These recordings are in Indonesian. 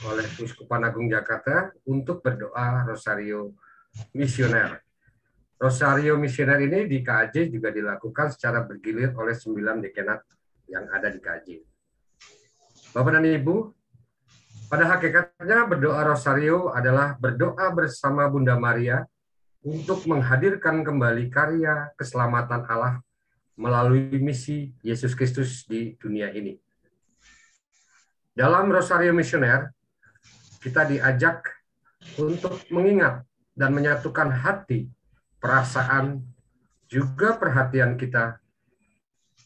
oleh Uskupan Agung Jakarta untuk berdoa Rosario Misioner. Rosario Misioner ini di KAJ juga dilakukan secara bergilir oleh 9 dekanat yang ada di KAJ. Bapak dan Ibu, pada hakikatnya berdoa Rosario adalah berdoa bersama Bunda Maria untuk menghadirkan kembali karya keselamatan Allah melalui misi Yesus Kristus di dunia ini. Dalam Rosario Misioner, kita diajak untuk mengingat dan menyatukan hati, perasaan, juga perhatian kita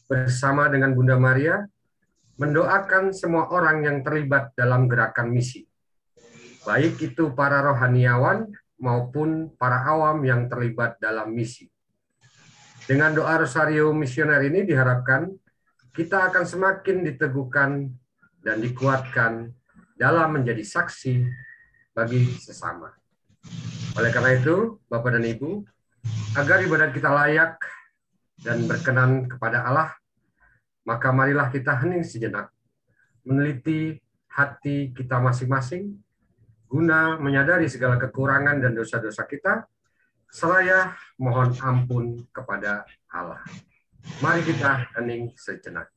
bersama dengan Bunda Maria, mendoakan semua orang yang terlibat dalam gerakan misi, baik itu para rohaniawan maupun para awam yang terlibat dalam misi. Dengan doa Rosario Misioner ini diharapkan kita akan semakin diteguhkan dan dikuatkan dalam menjadi saksi bagi sesama. Oleh karena itu, Bapak dan Ibu, agar ibadat kita layak dan berkenan kepada Allah, maka marilah kita hening sejenak, meneliti hati kita masing-masing, guna menyadari segala kekurangan dan dosa-dosa kita, seraya mohon ampun kepada Allah. Mari kita hening sejenak.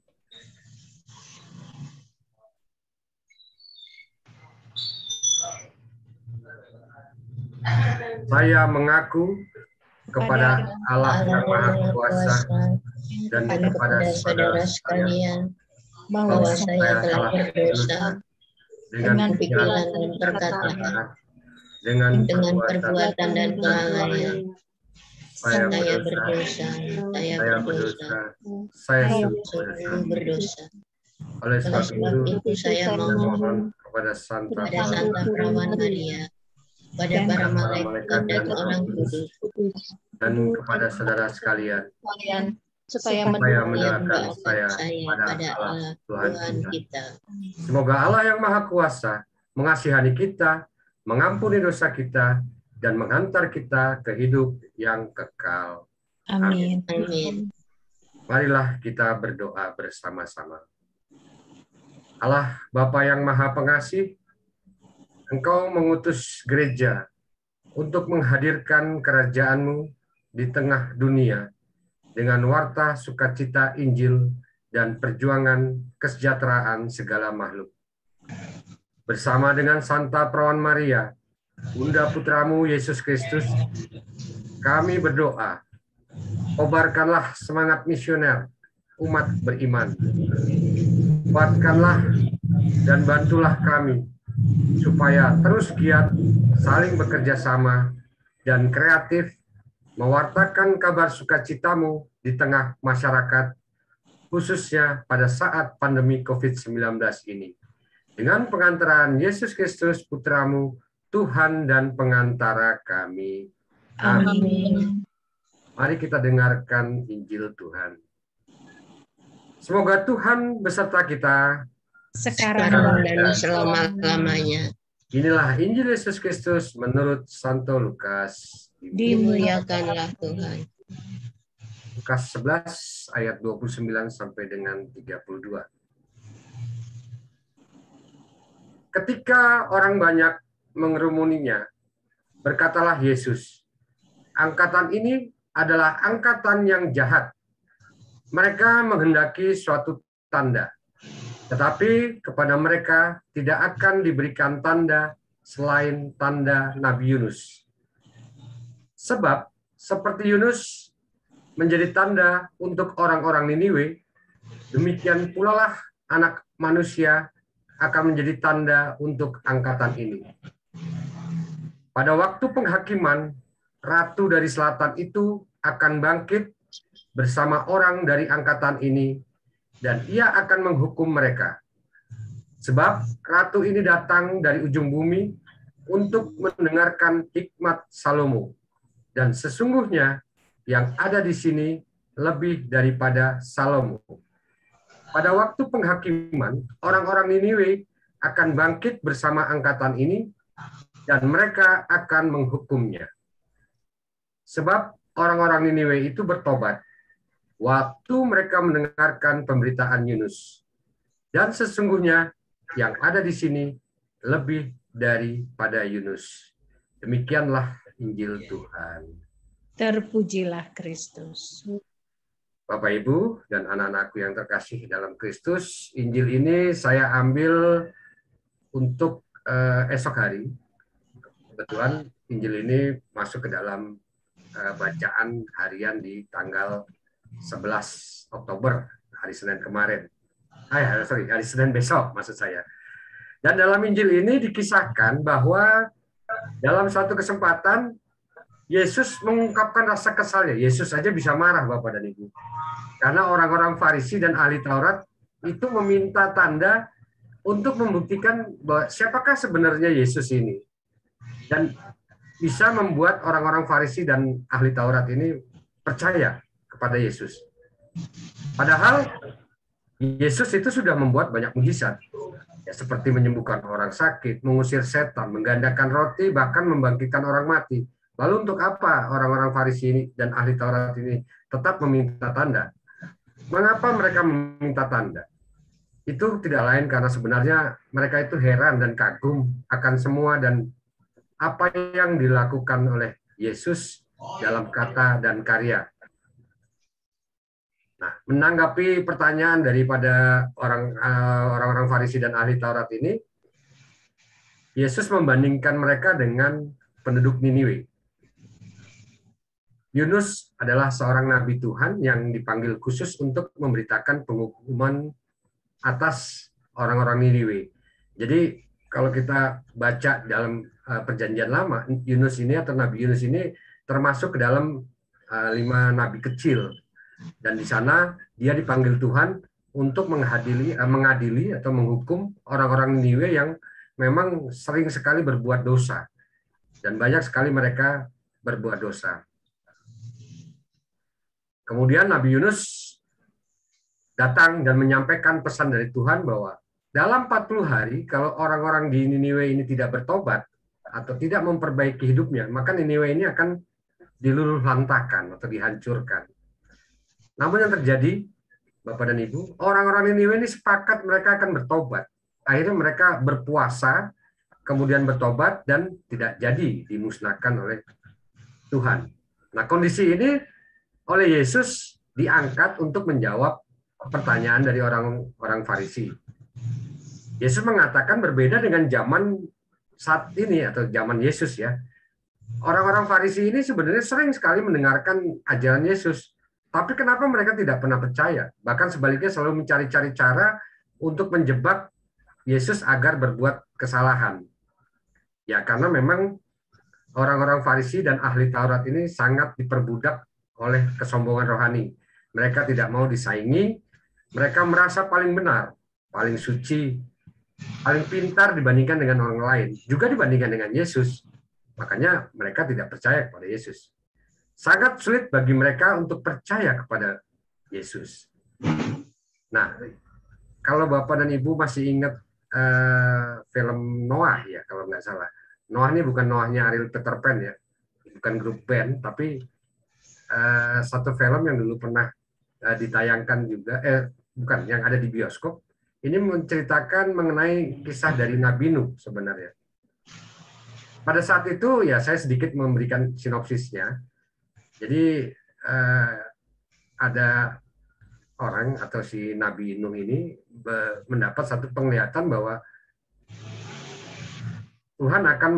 Saya mengaku kepada Allah yang Maha Kuasa dan kepada saudara sekalian bahwa saya telah berdosa dengan pikiran dan perkataan, dengan perbuatan dan kelalaian. Saya berdosa, saya sungguh berdosa. Oleh sebab itu, saya memohon kepada Santa Perawan Maria, pada para malaikat dan orang kudus, dan kepada saudara sekalian, supaya mendoakan saya pada Allah Tuhan kita. Semoga Allah yang Maha Kuasa mengasihani kita, mengampuni dosa kita, dan menghantar kita ke hidup yang kekal. Amin. Amin. Marilah kita berdoa bersama-sama. Allah Bapa yang Maha Pengasih, Engkau mengutus gereja untuk menghadirkan kerajaan-Mu di tengah dunia dengan warta sukacita Injil dan perjuangan kesejahteraan segala makhluk. Bersama dengan Santa Perawan Maria, Bunda Putramu Yesus Kristus, kami berdoa, kobarkanlah semangat misioner umat beriman. Kuatkanlah dan bantulah kami supaya terus giat saling bekerja sama dan kreatif mewartakan kabar sukacitamu di tengah masyarakat, khususnya pada saat pandemi COVID-19 ini. Dengan pengantaran Yesus Kristus, Putramu, Tuhan dan pengantara kami. Amin. Mari kita dengarkan Injil Tuhan. Semoga Tuhan beserta kita sekarang dan selama-lamanya. Inilah Injil Yesus Kristus menurut Santo Lukas. Dimuliakanlah Tuhan. Lukas 11 ayat 29 sampai dengan 32. Ketika orang banyak mengerumuninya, berkatalah Yesus, angkatan ini adalah angkatan yang jahat. Mereka menghendaki suatu tanda, tetapi kepada mereka tidak akan diberikan tanda selain tanda Nabi Yunus. Sebab seperti Yunus menjadi tanda untuk orang-orang Niniwe, demikian pula lah Anak Manusia akan menjadi tanda untuk angkatan ini. Pada waktu penghakiman, Ratu dari Selatan itu akan bangkit bersama orang dari angkatan ini, dan ia akan menghukum mereka. Sebab Ratu ini datang dari ujung bumi untuk mendengarkan hikmat Salomo. Dan sesungguhnya yang ada di sini lebih daripada Salomo. Pada waktu penghakiman, orang-orang Niniwe akan bangkit bersama angkatan ini, dan mereka akan menghukumnya. Sebab orang-orang Niniwe itu bertobat waktu mereka mendengarkan pemberitaan Yunus. Dan sesungguhnya yang ada di sini lebih daripada Yunus. Demikianlah Injil Tuhan. Terpujilah Kristus. Bapak, Ibu, dan anak-anakku yang terkasih dalam Kristus, Injil ini saya ambil untuk esok hari. Kebetulan Injil ini masuk ke dalam bacaan harian di tanggal 11 Oktober, hari Senin kemarin. Hari Senin besok maksud saya. Dan dalam Injil ini dikisahkan bahwa dalam suatu kesempatan Yesus mengungkapkan rasa kesalnya. Yesus saja bisa marah, Bapak dan Ibu. Karena orang-orang Farisi dan ahli Taurat itu meminta tanda untuk membuktikan bahwa siapakah sebenarnya Yesus ini. Dan bisa membuat orang-orang Farisi dan ahli Taurat ini percaya kepada Yesus. Padahal Yesus itu sudah membuat banyak mujizat. Ya, seperti menyembuhkan orang sakit, mengusir setan, menggandakan roti, bahkan membangkitkan orang mati. Lalu untuk apa orang-orang Farisi ini dan ahli Taurat ini tetap meminta tanda? Mengapa mereka meminta tanda? Itu tidak lain karena sebenarnya mereka itu heran dan kagum akan semua dan apa yang dilakukan oleh Yesus dalam kata dan karya. Nah, menanggapi pertanyaan daripada orang-orang Farisi dan ahli Taurat ini, Yesus membandingkan mereka dengan penduduk Niniwe. Yunus adalah seorang nabi Tuhan yang dipanggil khusus untuk memberitakan penghukuman atas orang-orang Niniwe. Jadi kalau kita baca dalam Perjanjian Lama, Yunus ini atau Nabi Yunus ini termasuk ke dalam 5 nabi kecil. Dan di sana dia dipanggil Tuhan untuk mengadili atau menghukum orang-orang Niniwe yang memang sering sekali berbuat dosa. Dan banyak sekali mereka berbuat dosa. Kemudian Nabi Yunus datang dan menyampaikan pesan dari Tuhan bahwa dalam 40 hari, kalau orang-orang di Niniwe ini tidak bertobat atau tidak memperbaiki hidupnya, maka Niniwe ini akan diluluhlantahkan atau dihancurkan. Namun yang terjadi, Bapak dan Ibu, orang-orang Niniwe ini sepakat mereka akan bertobat. Akhirnya mereka berpuasa, kemudian bertobat, dan tidak jadi dimusnahkan oleh Tuhan. Nah, kondisi ini oleh Yesus diangkat untuk menjawab pertanyaan dari orang-orang Farisi. Yesus mengatakan berbeda dengan zaman saat ini atau zaman Yesus ya. Orang-orang Farisi ini sebenarnya sering sekali mendengarkan ajaran Yesus, tapi kenapa mereka tidak pernah percaya? Bahkan sebaliknya selalu mencari-cari cara untuk menjebak Yesus agar berbuat kesalahan. Ya karena memang orang-orang Farisi dan ahli Taurat ini sangat diperbudak oleh kesombongan rohani. Mereka tidak mau disaingi, mereka merasa paling benar, paling suci, paling pintar dibandingkan dengan orang lain, juga dibandingkan dengan Yesus. Makanya mereka tidak percaya kepada Yesus. Sangat sulit bagi mereka untuk percaya kepada Yesus. Nah, kalau Bapak dan Ibu masih ingat film Noah ya, kalau nggak salah. Noah ini bukan Noahnya Ariel Peter Pan ya, bukan grup band, tapi satu film yang dulu pernah ditayangkan juga, bukan, yang ada di bioskop. Ini menceritakan mengenai kisah dari Nabi Nuh sebenarnya. Pada saat itu ya saya sedikit memberikan sinopsisnya. Jadi ada orang atau si Nabi Nuh ini mendapat satu penglihatan bahwa Tuhan akan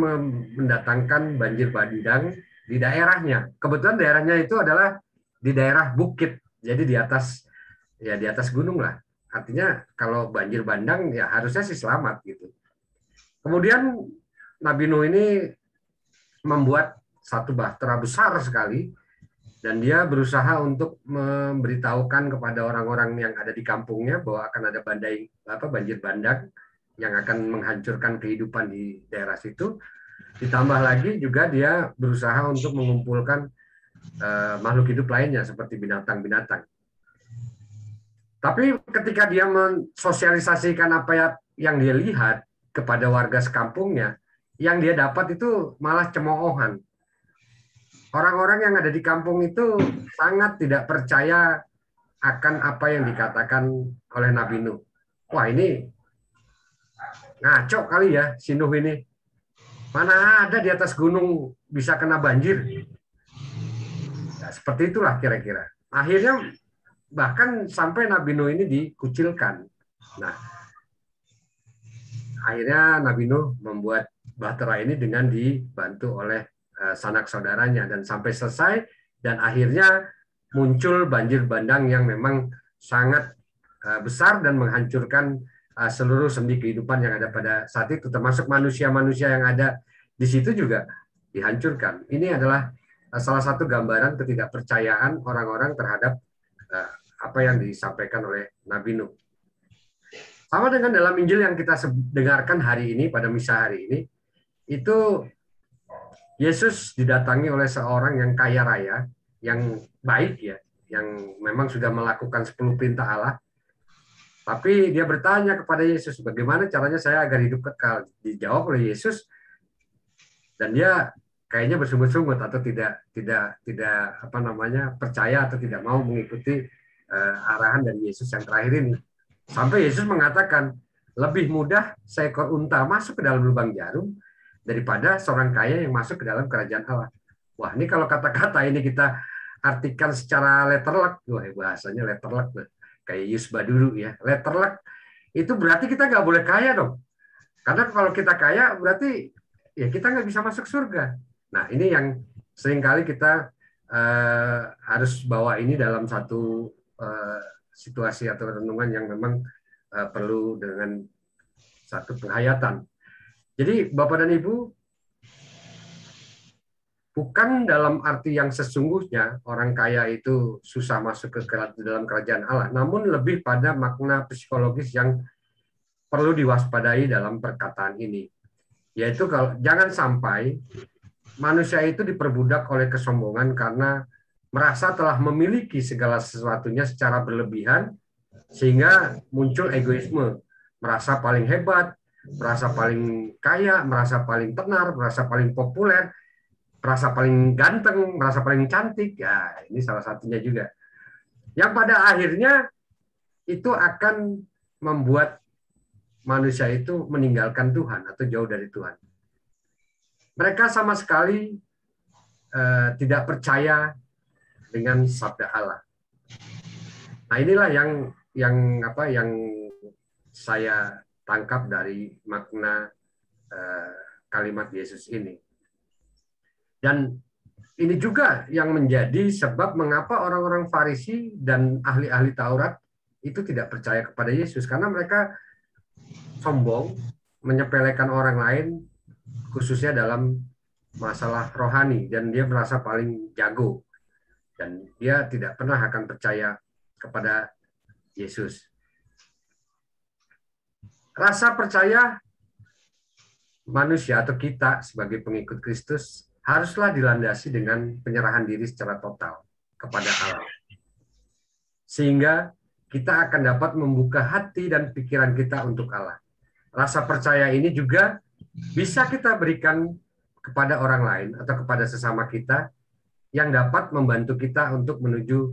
mendatangkan banjir bandang di daerahnya. Kebetulan daerahnya itu adalah di daerah bukit, jadi di atas gunung lah. Artinya kalau banjir bandang ya harusnya sih selamat gitu. Kemudian Nabi Nuh ini membuat satu bahtera besar sekali dan dia berusaha untuk memberitahukan kepada orang-orang yang ada di kampungnya bahwa akan ada banjir bandang yang akan menghancurkan kehidupan di daerah situ. Ditambah lagi juga dia berusaha untuk mengumpulkan makhluk hidup lainnya seperti binatang-binatang. Tapi ketika dia mensosialisasikan apa yang dia lihat kepada warga sekampungnya, yang dia dapat itu malah cemoohan. Orang-orang yang ada di kampung itu sangat tidak percaya akan apa yang dikatakan oleh Nabi Nuh. Wah, ini ngaco kali ya si Nuh ini. Mana ada di atas gunung bisa kena banjir. Nah, seperti itulah kira-kira. Akhirnya bahkan sampai Nabi Nuh ini dikucilkan. Nah, akhirnya Nabi Nuh membuat bahtera ini dengan dibantu oleh sanak saudaranya dan sampai selesai dan akhirnya muncul banjir bandang yang memang sangat besar dan menghancurkan seluruh sendi kehidupan yang ada pada saat itu, termasuk manusia-manusia yang ada di situ juga dihancurkan. Ini adalah salah satu gambaran ketidakpercayaan orang-orang terhadap apa yang disampaikan oleh Nabi Nuh. Sama dengan dalam Injil yang kita dengarkan hari ini, pada misa hari ini, itu Yesus didatangi oleh seorang yang kaya raya, yang baik ya, yang memang sudah melakukan 10 perintah Allah. Tapi dia bertanya kepada Yesus, bagaimana caranya saya agar hidup kekal? Dijawab oleh Yesus, dan dia kayaknya bersungut-sungut atau tidak percaya atau tidak mau mengikuti arahan dari Yesus yang terakhir ini. Sampai Yesus mengatakan, lebih mudah seekor unta masuk ke dalam lubang jarum daripada seorang kaya yang masuk ke dalam kerajaan Allah. Wah, ini kalau kata-kata ini kita artikan secara letterlek, wah bahasanya letterlek, kayak Yusba dulu ya. Letterlek itu berarti kita nggak boleh kaya dong. Karena kalau kita kaya berarti ya kita nggak bisa masuk surga. Nah, ini yang seringkali kita harus bawa ini dalam satu situasi atau renungan yang memang perlu dengan satu penghayatan. Jadi Bapak dan Ibu, bukan dalam arti yang sesungguhnya orang kaya itu susah masuk ke dalam kerajaan Allah, namun lebih pada makna psikologis yang perlu diwaspadai dalam perkataan ini. Yaitu kalau jangan sampai manusia itu diperbudak oleh kesombongan karena merasa telah memiliki segala sesuatunya secara berlebihan, sehingga muncul egoisme, merasa paling hebat, merasa paling kaya, merasa paling tenar, merasa paling populer, merasa paling ganteng, merasa paling cantik. Ya, ini salah satunya juga. Yang pada akhirnya itu akan membuat manusia itu meninggalkan Tuhan atau jauh dari Tuhan. Mereka sama sekali tidak percaya dengan sabda Allah. Nah, inilah yang saya tangkap dari makna kalimat Yesus ini. Dan ini juga yang menjadi sebab mengapa orang-orang Farisi dan ahli-ahli Taurat itu tidak percaya kepada Yesus, karena mereka sombong, menyepelekan orang lain, khususnya dalam masalah rohani, dan dia merasa paling jago. Dan dia tidak pernah akan percaya kepada Yesus. Rasa percaya manusia atau kita sebagai pengikut Kristus haruslah dilandasi dengan penyerahan diri secara total kepada Allah. Sehingga kita akan dapat membuka hati dan pikiran kita untuk Allah. Rasa percaya ini juga bisa kita berikan kepada orang lain atau kepada sesama kita yang dapat membantu kita untuk menuju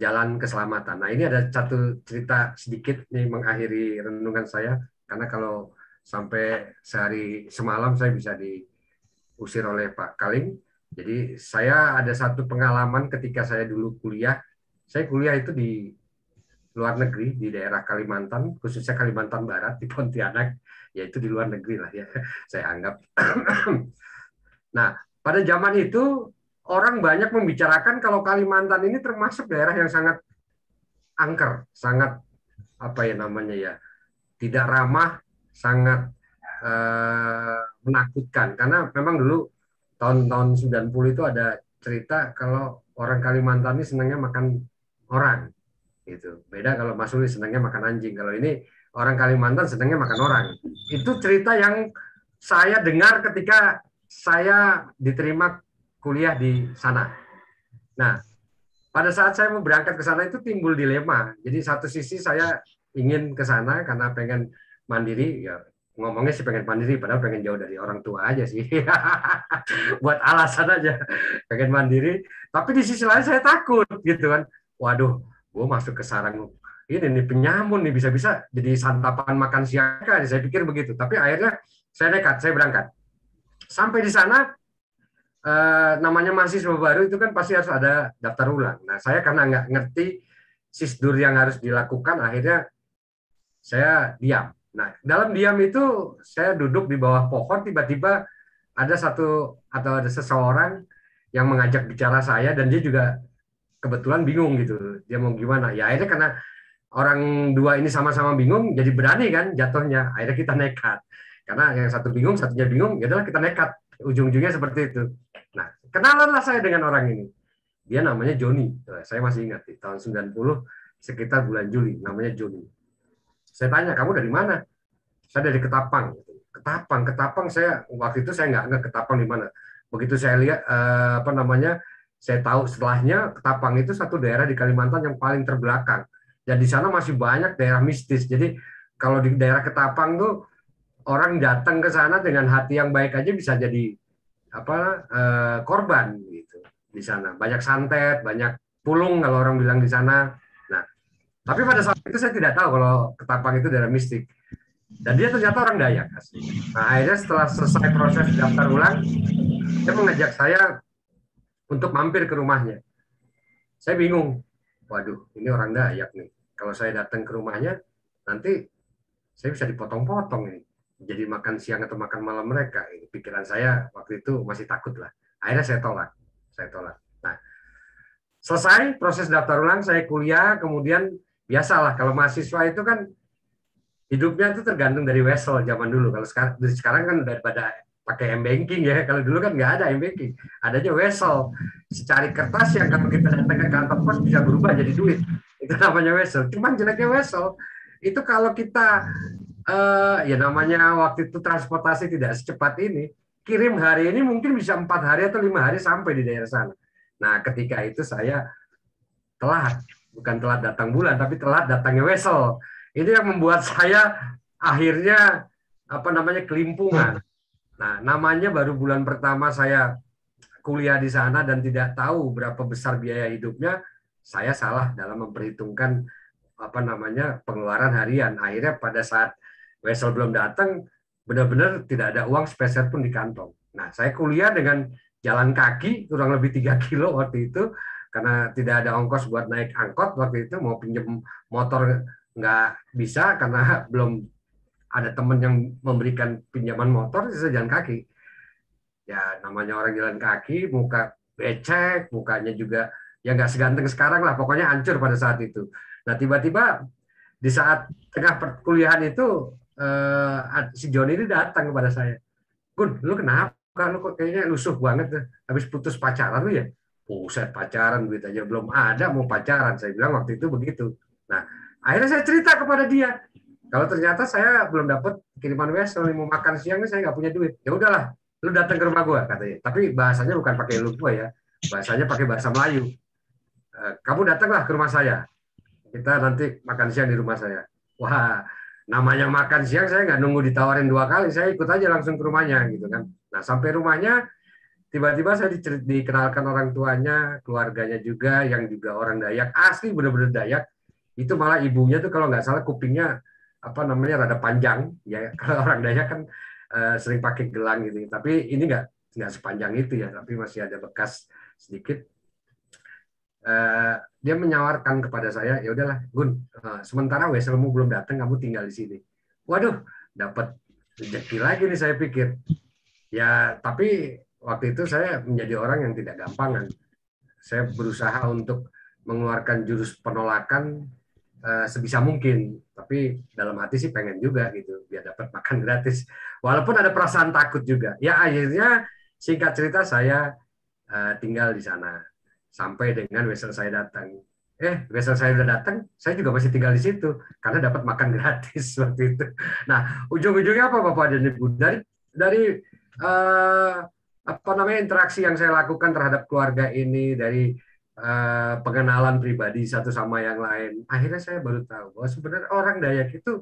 jalan keselamatan. Nah, ini ada satu cerita sedikit nih mengakhiri renungan saya, karena kalau sampai sehari semalam saya bisa diusir oleh Pak Kaling. Jadi saya ada satu pengalaman ketika saya dulu kuliah. Saya kuliah itu di luar negeri, di daerah Kalimantan, khususnya Kalimantan Barat, di Pontianak, yaitu di luar negeri lah ya, saya anggap. Nah, pada zaman itu orang banyak membicarakan kalau Kalimantan ini termasuk daerah yang sangat angker, sangat tidak ramah, sangat menakutkan. Karena memang dulu tahun-tahun 90 itu ada cerita kalau orang Kalimantan ini senangnya makan orang. Gitu. Beda kalau Mas Uli senangnya makan anjing. Kalau ini orang Kalimantan senangnya makan orang. Itu cerita yang saya dengar ketika saya diterima kuliah di sana. Nah, pada saat saya mau berangkat ke sana itu timbul dilema. Jadi satu sisi saya ingin ke sana karena pengen mandiri, ya ngomongnya sih pengen mandiri, padahal pengen jauh dari orang tua aja sih. Buat alasan aja, pengen mandiri. Tapi di sisi lain saya takut gitu kan. Waduh, gue masuk ke sarang ini nih penyamun nih bisa-bisa jadi santapan makan siang kan, saya pikir begitu. Tapi akhirnya saya nekat, saya berangkat. Sampai di sana namanya mahasiswa baru itu kan pasti harus ada daftar ulang. Nah, saya karena nggak ngerti sisdur yang harus dilakukan, akhirnya saya diam. Nah, dalam diam itu saya duduk di bawah pohon, tiba-tiba ada satu atau ada seseorang yang mengajak bicara saya dan dia juga kebetulan bingung gitu. Dia mau gimana? Ya akhirnya karena orang dua ini sama-sama bingung, jadi berani kan jatuhnya. Akhirnya kita nekat. Karena yang satu bingung, satunya bingung, ya adalah kita nekat. Ujung-ujungnya seperti itu. Nah, kenalanlah saya dengan orang ini. Dia namanya Joni. Saya masih ingat di tahun 90 sekitar bulan Juli, namanya Joni. Saya tanya, kamu dari mana? Saya dari Ketapang. Ketapang saya waktu itu saya nggak Ketapang di mana. Begitu saya lihat apa namanya, saya tahu setelahnya Ketapang itu satu daerah di Kalimantan yang paling terbelakang. Dan di sana masih banyak daerah mistis. Jadi kalau di daerah Ketapang tuh orang datang ke sana dengan hati yang baik aja bisa jadi apa korban gitu di sana. Banyak santet, banyak pulung kalau orang bilang di sana. Nah, tapi pada saat itu saya tidak tahu kalau Ketapang itu daerah mistik. Dan dia ternyata orang Dayak asli. Nah, akhirnya setelah selesai proses daftar ulang, dia mengajak saya untuk mampir ke rumahnya. Saya bingung. Waduh, ini orang Dayak nih. Kalau saya datang ke rumahnya, nanti saya bisa dipotong-potong ini. Jadi makan siang atau makan malam mereka. Ini pikiran saya waktu itu masih takut lah. Akhirnya saya tolak. Saya tolak. Nah, selesai proses daftar ulang, saya kuliah, kemudian biasalah kalau mahasiswa itu kan hidupnya itu tergantung dari wesel zaman dulu. Kalau sekarang kan daripada pakai m-banking ya. Kalau dulu kan nggak ada m-banking, adanya wesel. Secari kertas yang kalau kita datang ke kantor pos bisa berubah jadi duit. Itu namanya wesel. Cuman jeleknya wesel itu kalau kita ya namanya waktu itu transportasi tidak secepat ini, kirim hari ini mungkin bisa 4 hari atau 5 hari sampai di daerah sana. Nah, ketika itu saya telat, bukan telat datang bulan, tapi telat datangnya wesel. Ini yang membuat saya akhirnya apa namanya kelimpungan. Nah, namanya baru bulan pertama saya kuliah di sana dan tidak tahu berapa besar biaya hidupnya, saya salah dalam memperhitungkan apa namanya pengeluaran harian. Akhirnya pada saat wesel belum datang, benar-benar tidak ada uang spesial pun di kantong. Nah, saya kuliah dengan jalan kaki kurang lebih 3 kilo waktu itu karena tidak ada ongkos buat naik angkot waktu itu, mau pinjam motor nggak bisa karena belum ada teman yang memberikan pinjaman motor, saya jalan kaki. Ya namanya orang jalan kaki, muka becek, mukanya juga ya nggak seganteng sekarang lah, pokoknya hancur pada saat itu. Nah tiba-tiba di saat tengah perkuliahan itu si Joni ini datang kepada saya. Gun, lu kenapa? Lu kok kayaknya lusuh banget tuh. Habis putus pacaran lu ya? Buset, pacaran duit aja belum ada mau pacaran. Saya bilang waktu itu begitu. Nah, akhirnya saya cerita kepada dia. Kalau ternyata saya belum dapat kiriman wesel, mau makan siang ini saya nggak punya duit. Ya udahlah, lu datang ke rumah gua katanya. Tapi bahasanya bukan pakai lu gua ya. Bahasanya pakai bahasa Melayu. Kamu datanglah ke rumah saya. Kita nanti makan siang di rumah saya. Wah, namanya makan siang saya nggak nunggu ditawarin 2 kali, saya ikut aja langsung ke rumahnya gitu kan. Nah sampai rumahnya tiba-tiba saya dikenalkan orang tuanya, keluarganya juga yang juga orang Dayak asli benar-benar Dayak. Itu malah ibunya tuh kalau nggak salah kupingnya apa namanya rada panjang ya. Kalau orang Dayak kan sering pakai gelang gitu. Tapi ini nggak sepanjang itu ya, tapi masih ada bekas sedikit. Dia menyawarkan kepada saya, ya udahlah Gun, sementara weselmu belum datang, kamu tinggal di sini. Waduh, dapat rezeki lagi nih saya pikir. Ya tapi waktu itu saya menjadi orang yang tidak gampangan. Saya berusaha untuk mengeluarkan jurus penolakan sebisa mungkin, tapi dalam hati sih pengen juga gitu biar dapat makan gratis. Walaupun ada perasaan takut juga. Ya akhirnya singkat cerita saya tinggal di sana sampai dengan wesel saya datang. Wesel saya udah datang, saya juga masih tinggal di situ karena dapat makan gratis waktu itu. Nah, ujung-ujungnya apa Bapak dan Ibu? Dari apa namanya interaksi yang saya lakukan terhadap keluarga ini, dari pengenalan pribadi satu sama yang lain, akhirnya saya baru tahu bahwa sebenarnya orang Dayak itu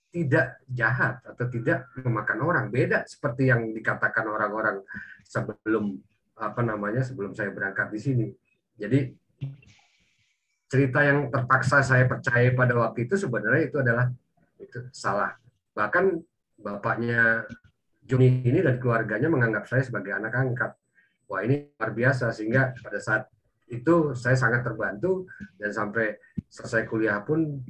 tidak jahat atau tidak memakan orang, beda seperti yang dikatakan orang-orang sebelum apa namanya sebelum saya berangkat di sini. Jadi cerita yang terpaksa saya percaya pada waktu itu sebenarnya itu salah. Bahkan bapaknya Joni ini dan keluarganya menganggap saya sebagai anak angkat. Wah, ini luar biasa, sehingga pada saat itu saya sangat terbantu, dan sampai selesai kuliah pun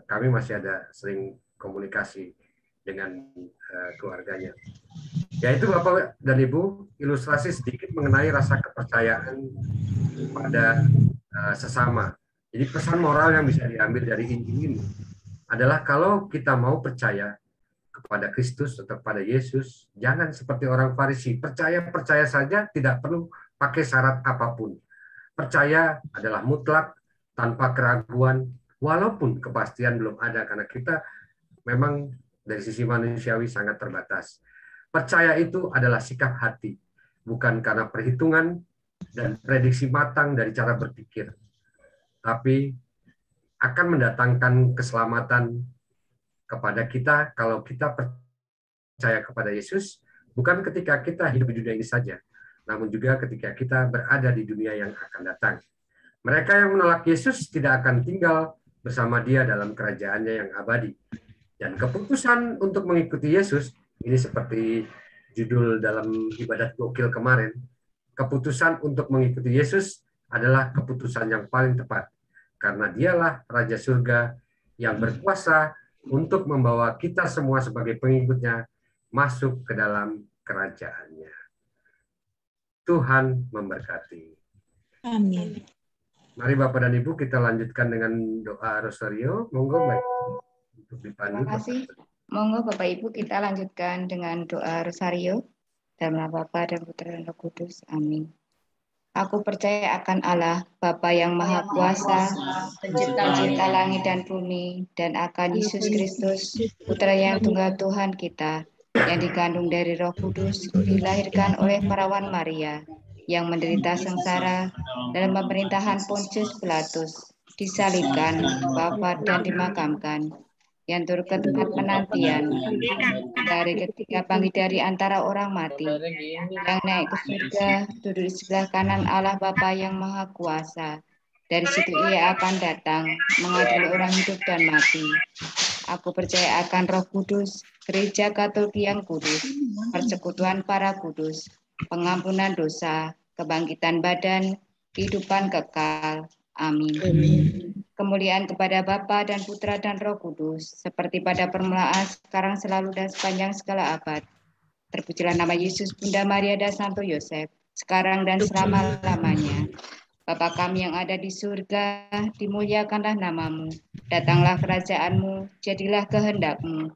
kami masih ada sering komunikasi dengan keluarganya. Ya, itu Bapak dan Ibu, ilustrasi sedikit mengenai rasa kepercayaan pada sesama. Jadi pesan moral yang bisa diambil dari Injil ini adalah kalau kita mau percaya kepada Kristus atau kepada Yesus, jangan seperti orang Farisi, percaya saja, tidak perlu pakai syarat apapun. Percaya adalah mutlak, tanpa keraguan, walaupun kepastian belum ada, karena kita memang dari sisi manusiawi sangat terbatas. Percaya itu adalah sikap hati, bukan karena perhitungan dan prediksi matang dari cara berpikir, tapi akan mendatangkan keselamatan kepada kita kalau kita percaya kepada Yesus, bukan ketika kita hidup di dunia ini saja, namun juga ketika kita berada di dunia yang akan datang. Mereka yang menolak Yesus tidak akan tinggal bersama Dia dalam kerajaannya yang abadi. Dan keputusan untuk mengikuti Yesus, ini seperti judul dalam ibadat gokil kemarin, keputusan untuk mengikuti Yesus adalah keputusan yang paling tepat, karena Dialah Raja Surga yang berkuasa untuk membawa kita semua sebagai pengikutnya masuk ke dalam kerajaannya. Tuhan memberkati. Amin. Mari Bapak dan Ibu kita lanjutkan dengan doa rosario. Monggo Baik untuk dipandu. Terima kasih. Monggo Bapak Ibu kita lanjutkan dengan doa rosario. Dalam nama Bapa dan Putra dan Roh Kudus. Amin. Aku percaya akan Allah, Bapa yang Maha Kuasa, Pencipta langit dan bumi, dan akan Yesus Kristus, Putra yang tunggal Tuhan kita, yang dikandung dari Roh Kudus, dilahirkan oleh perawan Maria, yang menderita sengsara dalam pemerintahan Pontius Pilatus, disalibkan, wafat dan dimakamkan, yang turut ke tempat penantian, dari ketiga bangkit dari antara orang mati, yang naik ke surga, duduk di sebelah kanan Allah Bapa yang Maha Kuasa. Dari situ Ia akan datang, mengadili orang hidup dan mati. Aku percaya akan Roh Kudus, Gereja Katolik yang kudus, persekutuan para kudus, pengampunan dosa, kebangkitan badan, kehidupan kekal. Amin. Kemuliaan kepada Bapa dan Putra dan Roh Kudus, seperti pada permulaan, sekarang, selalu, dan sepanjang segala abad. Terpujilah nama Yesus, Bunda Maria dan Santo Yosef, sekarang dan selama-lamanya. Bapa kami yang ada di surga, dimuliakanlah namamu. Datanglah kerajaanmu, jadilah kehendakmu.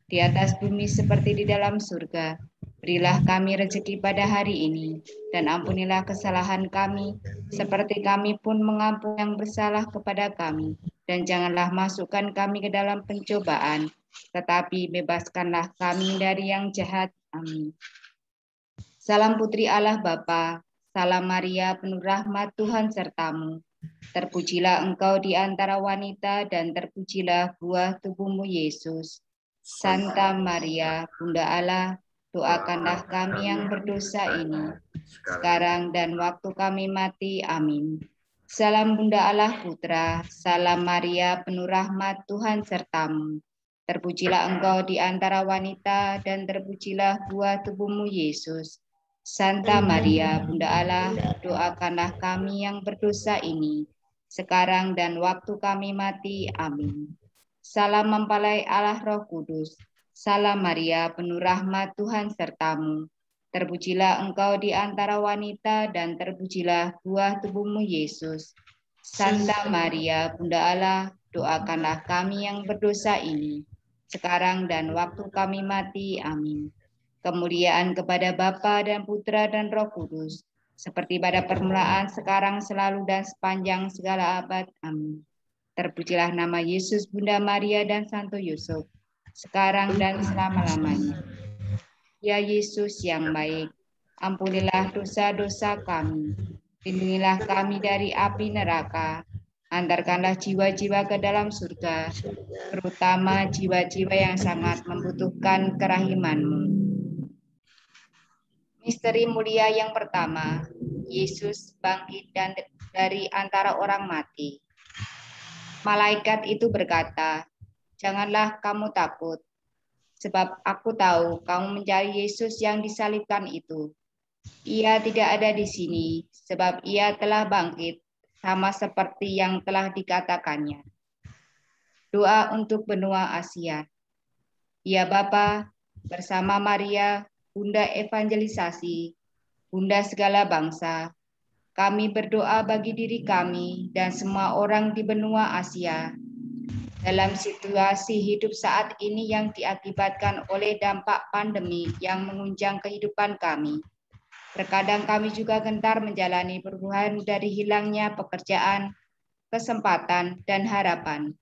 Di atas bumi seperti di dalam surga. Berilah kami rezeki pada hari ini, dan ampunilah kesalahan kami, seperti kami pun mengampuni yang bersalah kepada kami. Dan janganlah masukkan kami ke dalam pencobaan, tetapi bebaskanlah kami dari yang jahat. Amin. Salam Putri Allah Bapa, salam Maria penuh rahmat Tuhan sertamu. Terpujilah engkau di antara wanita, dan terpujilah buah tubuhmu Yesus. Santa Maria, Bunda Allah, doakanlah kami yang berdosa ini, sekarang dan waktu kami mati. Amin. Salam Bunda Allah Putra, salam Maria penuh rahmat Tuhan sertamu. Terpujilah engkau di antara wanita, dan terpujilah buah tubuhmu Yesus. Santa Maria, Bunda Allah, doakanlah kami yang berdosa ini, sekarang dan waktu kami mati. Amin. Salam mempelai Allah Roh Kudus, salam Maria penuh rahmat Tuhan sertamu. Terpujilah engkau di antara wanita, dan terpujilah buah tubuhmu Yesus. Santa Maria, Bunda Allah, doakanlah kami yang berdosa ini, sekarang dan waktu kami mati. Amin. Kemuliaan kepada Bapa dan Putra dan Roh Kudus, seperti pada permulaan, sekarang, selalu, dan sepanjang segala abad. Amin. Terpujilah nama Yesus, Bunda Maria dan Santo Yusuf, sekarang dan selama-lamanya. Ya Yesus yang baik, ampunilah dosa-dosa kami, lindungilah kami dari api neraka, antarkanlah jiwa-jiwa ke dalam surga, terutama jiwa-jiwa yang sangat membutuhkan kerahiman-Mu. Misteri mulia yang pertama, Yesus bangkit dari antara orang mati. Malaikat itu berkata, "Janganlah kamu takut, sebab aku tahu kamu mencari Yesus yang disalibkan itu. Ia tidak ada di sini, sebab ia telah bangkit, sama seperti yang telah dikatakannya." Doa untuk benua Asia. Ya Bapa, bersama Maria, Bunda Evangelisasi, Bunda segala bangsa, kami berdoa bagi diri kami dan semua orang di benua Asia dalam situasi hidup saat ini yang diakibatkan oleh dampak pandemi yang mengunjang kehidupan kami. Terkadang kami juga gentar menjalani perubahan dari hilangnya pekerjaan, kesempatan, dan harapan.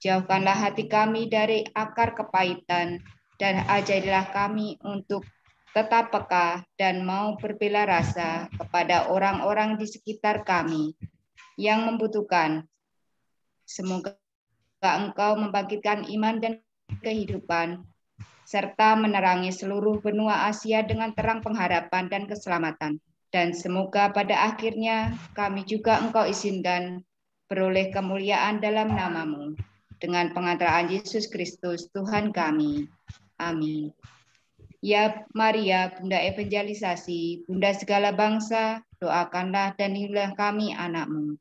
Jauhkanlah hati kami dari akar kepahitan dan ajarilah kami untuk tetap peka dan mau berbela rasa kepada orang-orang di sekitar kami yang membutuhkan. Semoga Engkau membangkitkan iman dan kehidupan, serta menerangi seluruh benua Asia dengan terang pengharapan dan keselamatan. Dan semoga pada akhirnya kami juga Engkau izinkan beroleh kemuliaan dalam nama-Mu, dengan pengantaraan Yesus Kristus, Tuhan kami. Amin. Ya Maria, Bunda Evangelisasi, Bunda segala bangsa, doakanlah dan lindungilah kami anak-Mu.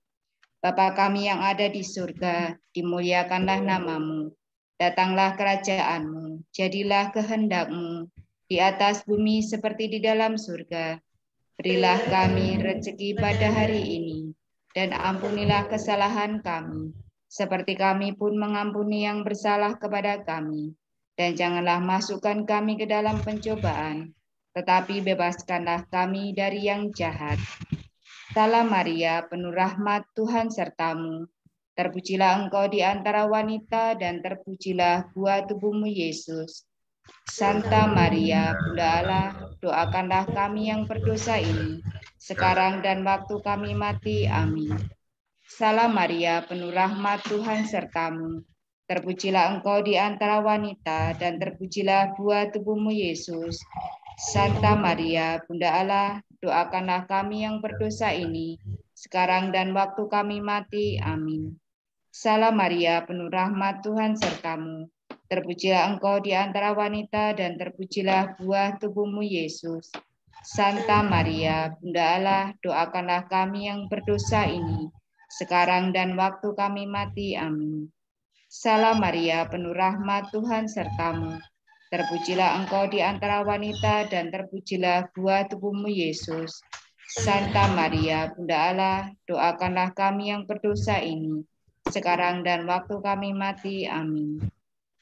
Bapa kami yang ada di surga, dimuliakanlah nama-Mu. Datanglah kerajaan-Mu, jadilah kehendak-Mu di atas bumi seperti di dalam surga. Berilah kami rezeki pada hari ini, dan ampunilah kesalahan kami, seperti kami pun mengampuni yang bersalah kepada kami. Dan janganlah masukkan kami ke dalam pencobaan, tetapi bebaskanlah kami dari yang jahat. Salam Maria, penuh rahmat, Tuhan sertamu. Terpujilah engkau di antara wanita dan terpujilah buah tubuhmu Yesus. Santa Maria, Bunda Allah, doakanlah kami yang berdosa ini, sekarang dan waktu kami mati. Amin. Salam Maria, penuh rahmat, Tuhan sertamu. Terpujilah engkau di antara wanita dan terpujilah buah tubuhmu Yesus. Santa Maria, Bunda Allah, doakanlah kami yang berdosa ini, sekarang dan waktu kami mati. Amin. Salam Maria, penuh rahmat, Tuhan sertamu. Terpujilah engkau di antara wanita dan terpujilah buah tubuhmu Yesus. Santa Maria, Bunda Allah, doakanlah kami yang berdosa ini, sekarang dan waktu kami mati. Amin. Salam Maria, penuh rahmat, Tuhan sertamu. Terpujilah engkau di antara wanita dan terpujilah buah tubuhmu Yesus. Santa Maria, Bunda Allah, doakanlah kami yang berdosa ini, sekarang dan waktu kami mati. Amin.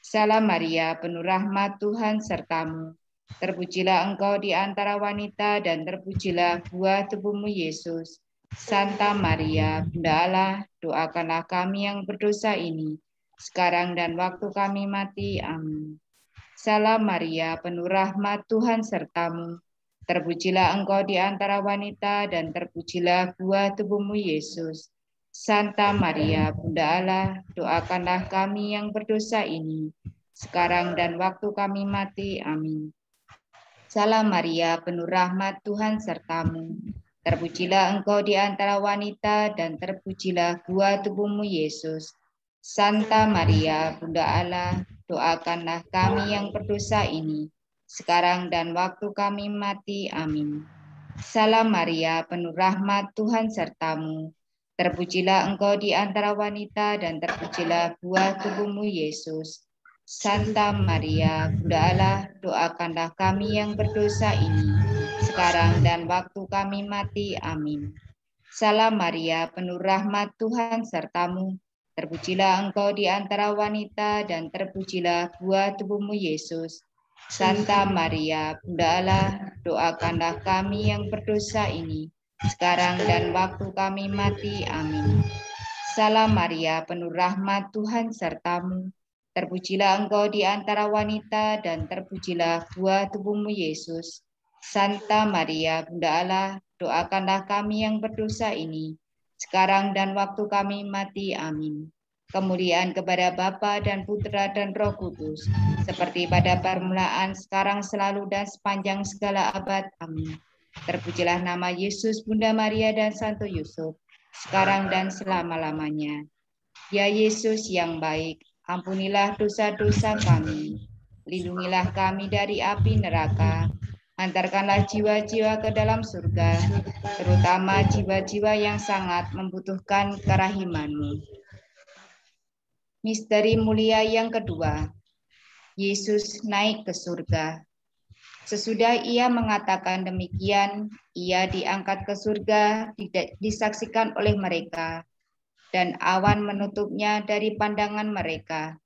Salam Maria, penuh rahmat, Tuhan sertamu. Terpujilah engkau di antara wanita dan terpujilah buah tubuhmu Yesus. Santa Maria, Bunda Allah, doakanlah kami yang berdosa ini, sekarang dan waktu kami mati. Amin. Salam Maria, penuh rahmat, Tuhan sertamu. Terpujilah engkau di antara wanita dan terpujilah buah tubuhmu Yesus. Santa Maria, Bunda Allah, doakanlah kami yang berdosa ini, sekarang dan waktu kami mati. Amin. Salam Maria, penuh rahmat, Tuhan sertamu. Terpujilah engkau di antara wanita dan terpujilah buah tubuhmu Yesus. Santa Maria, Bunda Allah, doakanlah kami yang berdosa ini, sekarang dan waktu kami mati. Amin. Salam Maria, penuh rahmat, Tuhan sertamu. Terpujilah engkau di antara wanita dan terpujilah buah tubuhmu Yesus. Santa Maria, Bunda Allah, doakanlah kami yang berdosa ini, sekarang dan waktu kami mati. Amin. Salam Maria, penuh rahmat, Tuhan sertamu. Terpujilah engkau di antara wanita dan terpujilah buah tubuhmu Yesus. Santa Maria, Bunda Allah, doakanlah kami yang berdosa ini, sekarang dan waktu kami mati. Amin. Salam Maria, penuh rahmat, Tuhan sertamu. Terpujilah engkau di antara wanita dan terpujilah buah tubuhmu Yesus. Santa Maria, Bunda Allah, doakanlah kami yang berdosa ini, sekarang dan waktu kami mati. Amin. Kemuliaan kepada Bapa dan Putra dan Roh Kudus, seperti pada permulaan, sekarang, selalu, dan sepanjang segala abad. Amin. Terpujilah nama Yesus, Bunda Maria, dan Santo Yusuf. sekarang dan selama-lamanya. Ya Yesus yang baik, ampunilah dosa-dosa kami, lindungilah kami dari api neraka, antarkanlah jiwa-jiwa ke dalam surga, terutama jiwa-jiwa yang sangat membutuhkan kerahiman-Mu. Misteri mulia yang kedua, Yesus naik ke surga. Sesudah ia mengatakan demikian, ia diangkat ke surga, disaksikan oleh mereka, dan awan menutupnya dari pandangan mereka.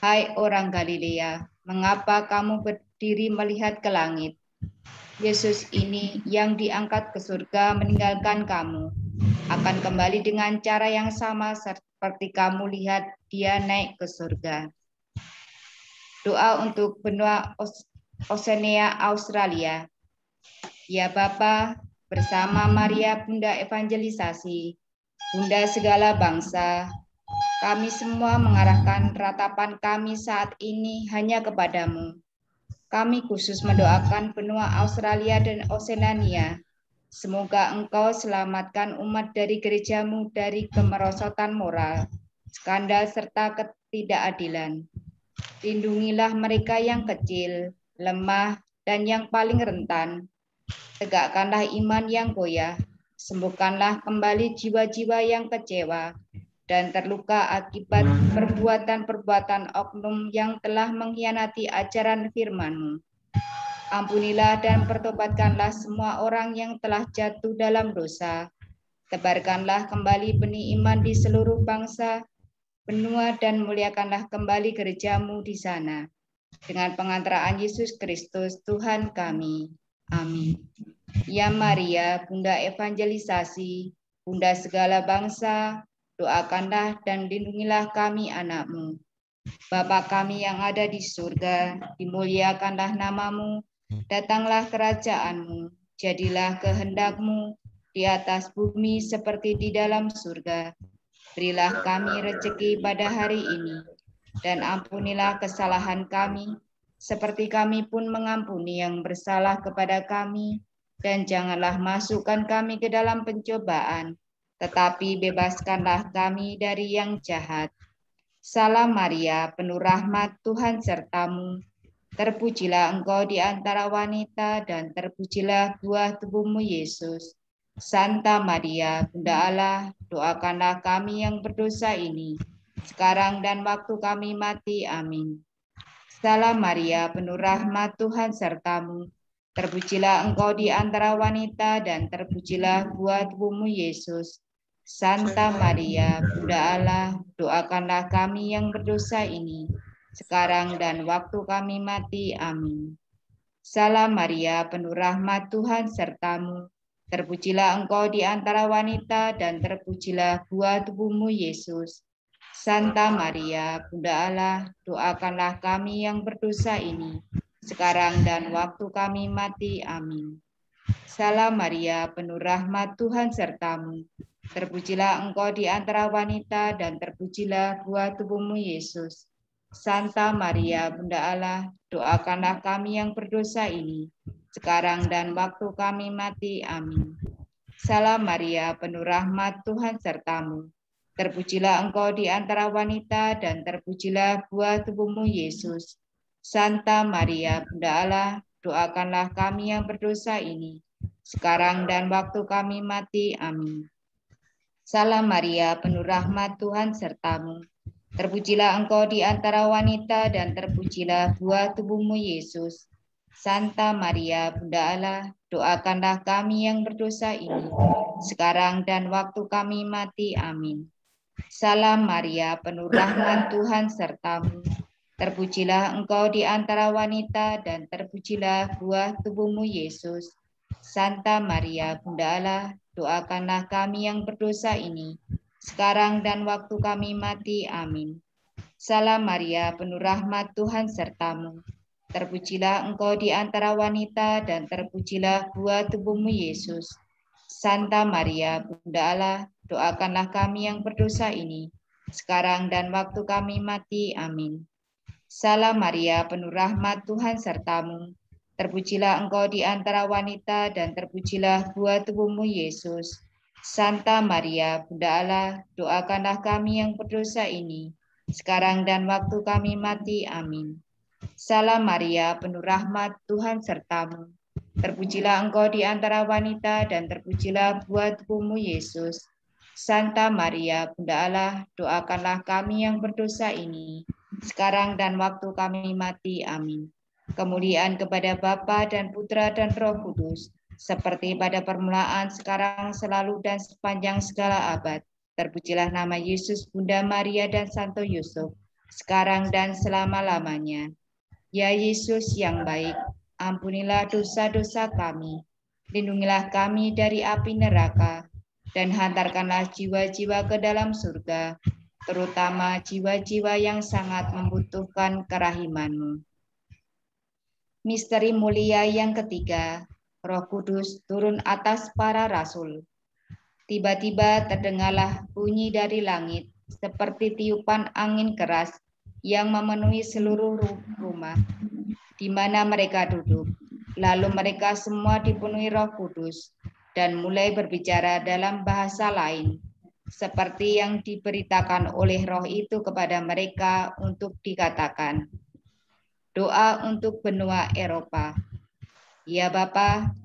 Hai orang Galilea, mengapa kamu berdiri melihat ke langit? Yesus ini yang diangkat ke surga meninggalkan kamu, akan kembali dengan cara yang sama seperti kamu lihat dia naik ke surga. Doa untuk benua Oceania, Australia. Ya Bapa, bersama Maria Bunda Evangelisasi, Bunda segala bangsa, kami semua mengarahkan ratapan kami saat ini hanya kepadamu. Kami khusus mendoakan benua Australia dan Oceania. Semoga Engkau selamatkan umat dari gerejamu dari kemerosotan moral, skandal serta ketidakadilan. Lindungilah mereka yang kecil, lemah, dan yang paling rentan. Tegakkanlah iman yang goyah, sembuhkanlah kembali jiwa-jiwa yang kecewa dan terluka akibat perbuatan-perbuatan oknum yang telah mengkhianati ajaran firman-Mu. Ampunilah dan pertobatkanlah semua orang yang telah jatuh dalam dosa. Tebarkanlah kembali benih iman di seluruh bangsa, benua, dan muliakanlah kembali gereja-Mu di sana. Dengan pengantaraan Yesus Kristus, Tuhan kami. Amin. Ya Maria, Bunda Evangelisasi, Bunda segala bangsa, doakanlah dan lindungilah kami anak-Mu. Bapa kami yang ada di surga, dimuliakanlah nama-Mu, datanglah kerajaan-Mu, jadilah kehendak-Mu di atas bumi seperti di dalam surga. Berilah kami rezeki pada hari ini, dan ampunilah kesalahan kami, seperti kami pun mengampuni yang bersalah kepada kami, dan janganlah masukkan kami ke dalam pencobaan, tetapi bebaskanlah kami dari yang jahat. Salam Maria, penuh rahmat, Tuhan sertamu. Terpujilah engkau di antara wanita, dan terpujilah buah tubuhmu Yesus. Santa Maria, Bunda Allah, doakanlah kami yang berdosa ini, sekarang dan waktu kami mati. Amin. Salam Maria, penuh rahmat, Tuhan sertamu. Terpujilah engkau di antara wanita, dan terpujilah buah tubuhmu Yesus. Santa Maria, Bunda Allah, doakanlah kami yang berdosa ini, sekarang dan waktu kami mati. Amin. Salam Maria, penuh rahmat, Tuhan sertamu. Terpujilah engkau di antara wanita, dan terpujilah buah tubuhmu Yesus. Santa Maria, Bunda Allah, doakanlah kami yang berdosa ini, sekarang dan waktu kami mati. Amin. Salam Maria, penuh rahmat, Tuhan sertamu. Terpujilah engkau di antara wanita, dan terpujilah buah tubuhmu Yesus. Santa Maria, Bunda Allah, doakanlah kami yang berdosa ini, sekarang dan waktu kami mati. Amin. Salam Maria, penuh rahmat, Tuhan sertamu. Terpujilah engkau di antara wanita, dan terpujilah buah tubuhmu Yesus. Santa Maria, Bunda Allah, doakanlah kami yang berdosa ini, sekarang dan waktu kami mati. Amin. Salam Maria, penuh rahmat, Tuhan sertamu. Terpujilah engkau di antara wanita, dan terpujilah buah tubuhmu Yesus. Santa Maria, Bunda Allah, doakanlah kami yang berdosa ini, sekarang dan waktu kami mati. Amin. Salam Maria, penuh rahmat, Tuhan sertamu. Terpujilah engkau di antara wanita, dan terpujilah buah tubuhmu Yesus. Santa Maria, Bunda Allah, doakanlah kami yang berdosa ini, sekarang dan waktu kami mati. Amin. Salam Maria, penuh rahmat, Tuhan sertamu. Terpujilah engkau di antara wanita, dan terpujilah buah tubuhmu Yesus. Santa Maria, Bunda Allah, doakanlah kami yang berdosa ini, sekarang dan waktu kami mati. Amin. Salam Maria, penuh rahmat, Tuhan sertamu. Terpujilah engkau di antara wanita, dan terpujilah buah tubuhmu Yesus. Santa Maria, Bunda Allah, doakanlah kami yang berdosa ini, sekarang dan waktu kami mati. Amin. Salam Maria, penuh rahmat, Tuhan sertamu. Terpujilah engkau di antara wanita, dan terpujilah buah tubuhmu, Yesus. Santa Maria, Bunda Allah, doakanlah kami yang berdosa ini, sekarang dan waktu kami mati. Amin. Kemuliaan kepada Bapa dan Putra dan Roh Kudus, seperti pada permulaan, sekarang, selalu, dan sepanjang segala abad. Terpujilah nama Yesus, Bunda Maria, dan Santo Yusuf, sekarang dan selama-lamanya. Ya Yesus yang baik, ampunilah dosa-dosa kami, lindungilah kami dari api neraka, dan hantarkanlah jiwa-jiwa ke dalam surga, terutama jiwa-jiwa yang sangat membutuhkan kerahiman-Mu. Misteri mulia yang ketiga, Roh Kudus turun atas para rasul. Tiba-tiba terdengarlah bunyi dari langit, seperti tiupan angin keras yang memenuhi seluruh rumah di mana mereka duduk. Lalu mereka semua dipenuhi Roh Kudus dan mulai berbicara dalam bahasa lain, seperti yang diberitakan oleh Roh itu kepada mereka untuk dikatakan. Doa untuk benua Eropa. Ya Bapa,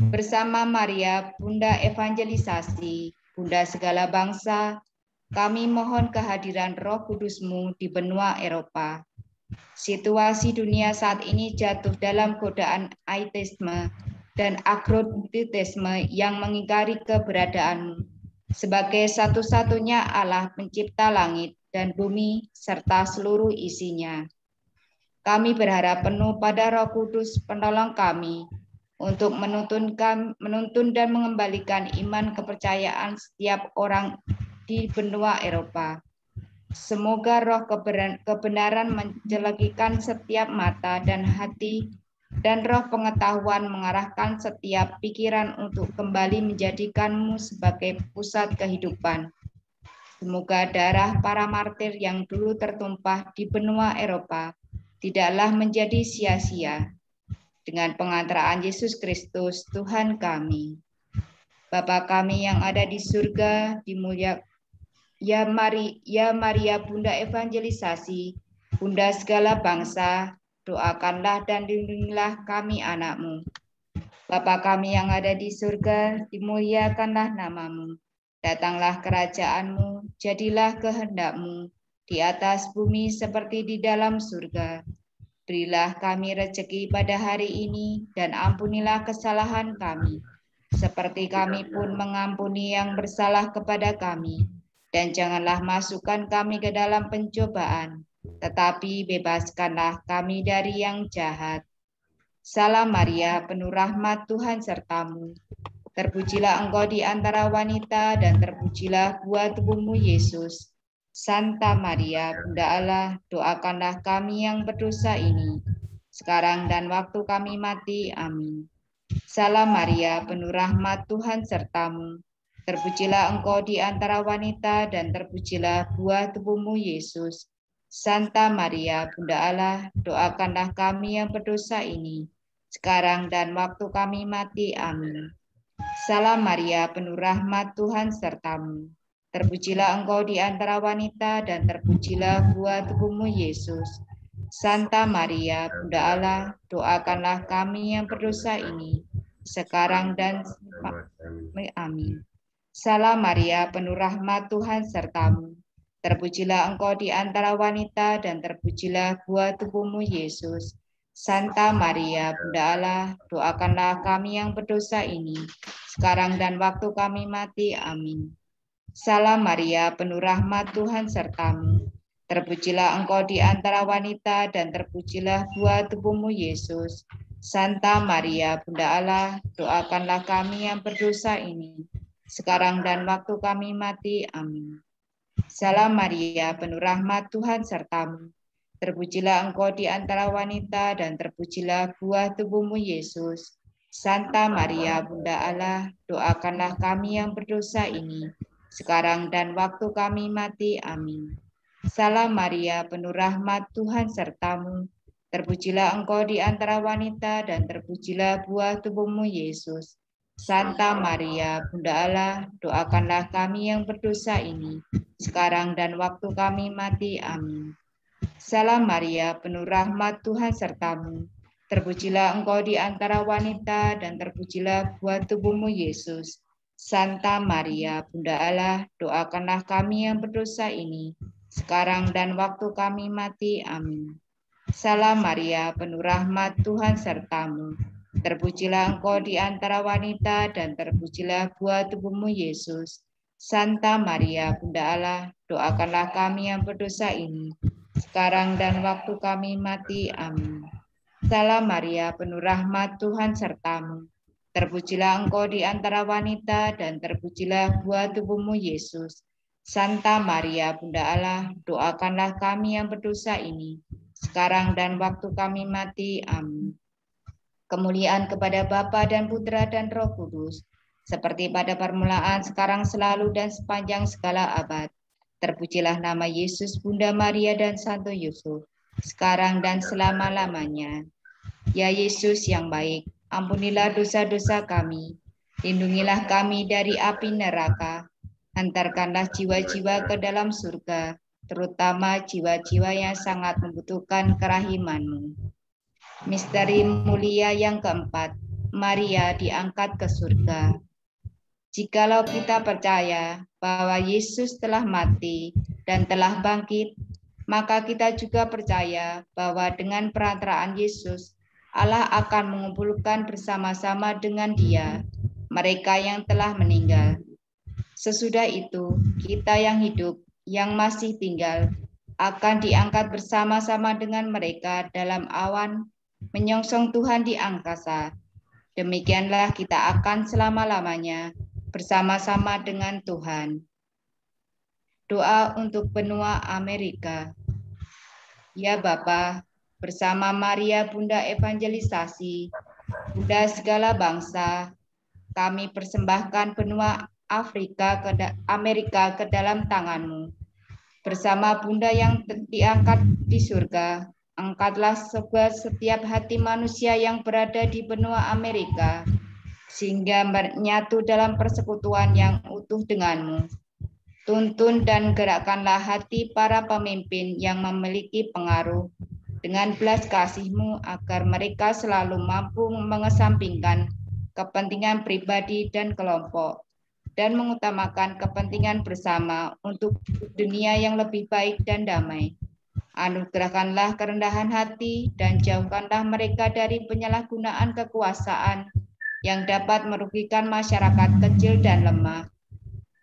bersama Maria, Bunda Evangelisasi, Bunda segala bangsa, kami mohon kehadiran Roh Kudus-Mu di benua Eropa. Situasi dunia saat ini jatuh dalam godaan ateisme dan agnostitisme yang mengingkari keberadaan-Mu sebagai satu-satunya Allah pencipta langit dan bumi serta seluruh isinya. Kami berharap penuh pada Roh Kudus penolong kami untuk menuntun dan mengembalikan iman kepercayaan setiap orang di benua Eropa. Semoga roh kebenaran menjelekikan setiap mata dan hati, dan roh pengetahuan mengarahkan setiap pikiran untuk kembali menjadikan-Mu sebagai pusat kehidupan. Semoga darah para martir yang dulu tertumpah di benua Eropa tidaklah menjadi sia-sia. Dengan pengantaraan Yesus Kristus, Tuhan kami. Bapa kami yang ada di surga, dimuliakan. Ya Maria, Bunda Evangelisasi, Bunda segala bangsa, doakanlah dan lindungilah kami anak-Mu. Bapa kami yang ada di surga, dimuliakanlah nama-Mu. Datanglah kerajaan-Mu, jadilah kehendak-Mu, di atas bumi seperti di dalam surga. Berilah kami rezeki pada hari ini, dan ampunilah kesalahan kami, seperti kami pun mengampuni yang bersalah kepada kami. Dan janganlah masukkan kami ke dalam pencobaan, tetapi bebaskanlah kami dari yang jahat. Salam Maria, penuh rahmat, Tuhan sertamu. Terpujilah engkau di antara wanita, dan terpujilah buah tubuhmu, Yesus. Santa Maria, Bunda Allah, doakanlah kami yang berdosa ini, sekarang dan waktu kami mati. Amin. Salam Maria, penuh rahmat, Tuhan sertamu. Terpujilah engkau di antara wanita, dan terpujilah buah tubuhmu, Yesus. Santa Maria, Bunda Allah, doakanlah kami yang berdosa ini, sekarang dan waktu kami mati. Amin. Salam Maria, penuh rahmat, Tuhan sertamu. Terpujilah engkau di antara wanita, dan terpujilah buah tubuhmu, Yesus. Santa Maria, Bunda Allah, doakanlah kami yang berdosa ini, sekarang dan amin. Salam Maria, penuh rahmat, Tuhan sertamu. Terpujilah engkau di antara wanita, dan terpujilah buah tubuhmu, Yesus. Santa Maria, Bunda Allah, doakanlah kami yang berdosa ini, sekarang dan waktu kami mati. Amin. Salam Maria, penuh rahmat, Tuhan sertamu. Terpujilah engkau di antara wanita, dan terpujilah buah tubuhmu, Yesus. Santa Maria, Bunda Allah, doakanlah kami yang berdosa ini, sekarang dan waktu kami mati. Amin. Salam Maria, penuh rahmat, Tuhan sertamu. Terpujilah engkau di antara wanita, dan terpujilah buah tubuhmu, Yesus. Santa Maria, Bunda Allah, doakanlah kami yang berdosa ini, sekarang dan waktu kami mati. Amin. Salam Maria, penuh rahmat, Tuhan sertamu. Terpujilah engkau di antara wanita, dan terpujilah buah tubuhmu, Yesus. Santa Maria, Bunda Allah, doakanlah kami yang berdosa ini, sekarang dan waktu kami mati. Amin. Salam Maria, penuh rahmat, Tuhan sertamu. Terpujilah engkau di antara wanita, dan terpujilah buah tubuhmu, Yesus. Santa Maria, Bunda Allah, doakanlah kami yang berdosa ini, sekarang dan waktu kami mati. Amin. Salam Maria, penuh rahmat, Tuhan sertamu. Terpujilah engkau di antara wanita, dan terpujilah buah tubuhmu, Yesus. Santa Maria, Bunda Allah, doakanlah kami yang berdosa ini, sekarang dan waktu kami mati. Amin. Salam Maria, penuh rahmat, Tuhan sertamu. Terpujilah engkau di antara wanita, dan terpujilah buah tubuhmu, Yesus. Santa Maria, Bunda Allah, doakanlah kami yang berdosa ini, sekarang dan waktu kami mati. Amin. Kemuliaan kepada Bapa dan Putra dan Roh Kudus, seperti pada permulaan, sekarang, selalu, dan sepanjang segala abad. Terpujilah nama Yesus, Bunda Maria, dan Santo Yusuf, sekarang dan selama-lamanya. Ya Yesus yang baik, ampunilah dosa-dosa kami, lindungilah kami dari api neraka, hantarkanlah jiwa-jiwa ke dalam surga, terutama jiwa-jiwa yang sangat membutuhkan kerahiman-Mu. Misteri mulia yang keempat, Maria diangkat ke surga. Jikalau kita percaya bahwa Yesus telah mati dan telah bangkit, maka kita juga percaya bahwa dengan perantaraan Yesus, Allah akan mengumpulkan bersama-sama dengan Dia mereka yang telah meninggal. Sesudah itu, kita yang hidup, yang masih tinggal, akan diangkat bersama-sama dengan mereka dalam awan, menyongsong Tuhan di angkasa. Demikianlah kita akan selama-lamanya bersama-sama dengan Tuhan. Doa untuk benua Amerika. Ya Bapa, bersama Maria Bunda Evangelisasi, Bunda segala bangsa, kami persembahkan benua Amerika ke dalam tangan-Mu. Bersama Bunda yang diangkat di surga, angkatlah setiap hati manusia yang berada di benua Amerika, sehingga menyatu dalam persekutuan yang utuh dengan-Mu. Tuntun dan gerakkanlah hati para pemimpin yang memiliki pengaruh dengan belas kasih-Mu, agar mereka selalu mampu mengesampingkan kepentingan pribadi dan kelompok, dan mengutamakan kepentingan bersama untuk dunia yang lebih baik dan damai. Anugerahkanlah kerendahan hati dan jauhkanlah mereka dari penyalahgunaan kekuasaan yang dapat merugikan masyarakat kecil dan lemah.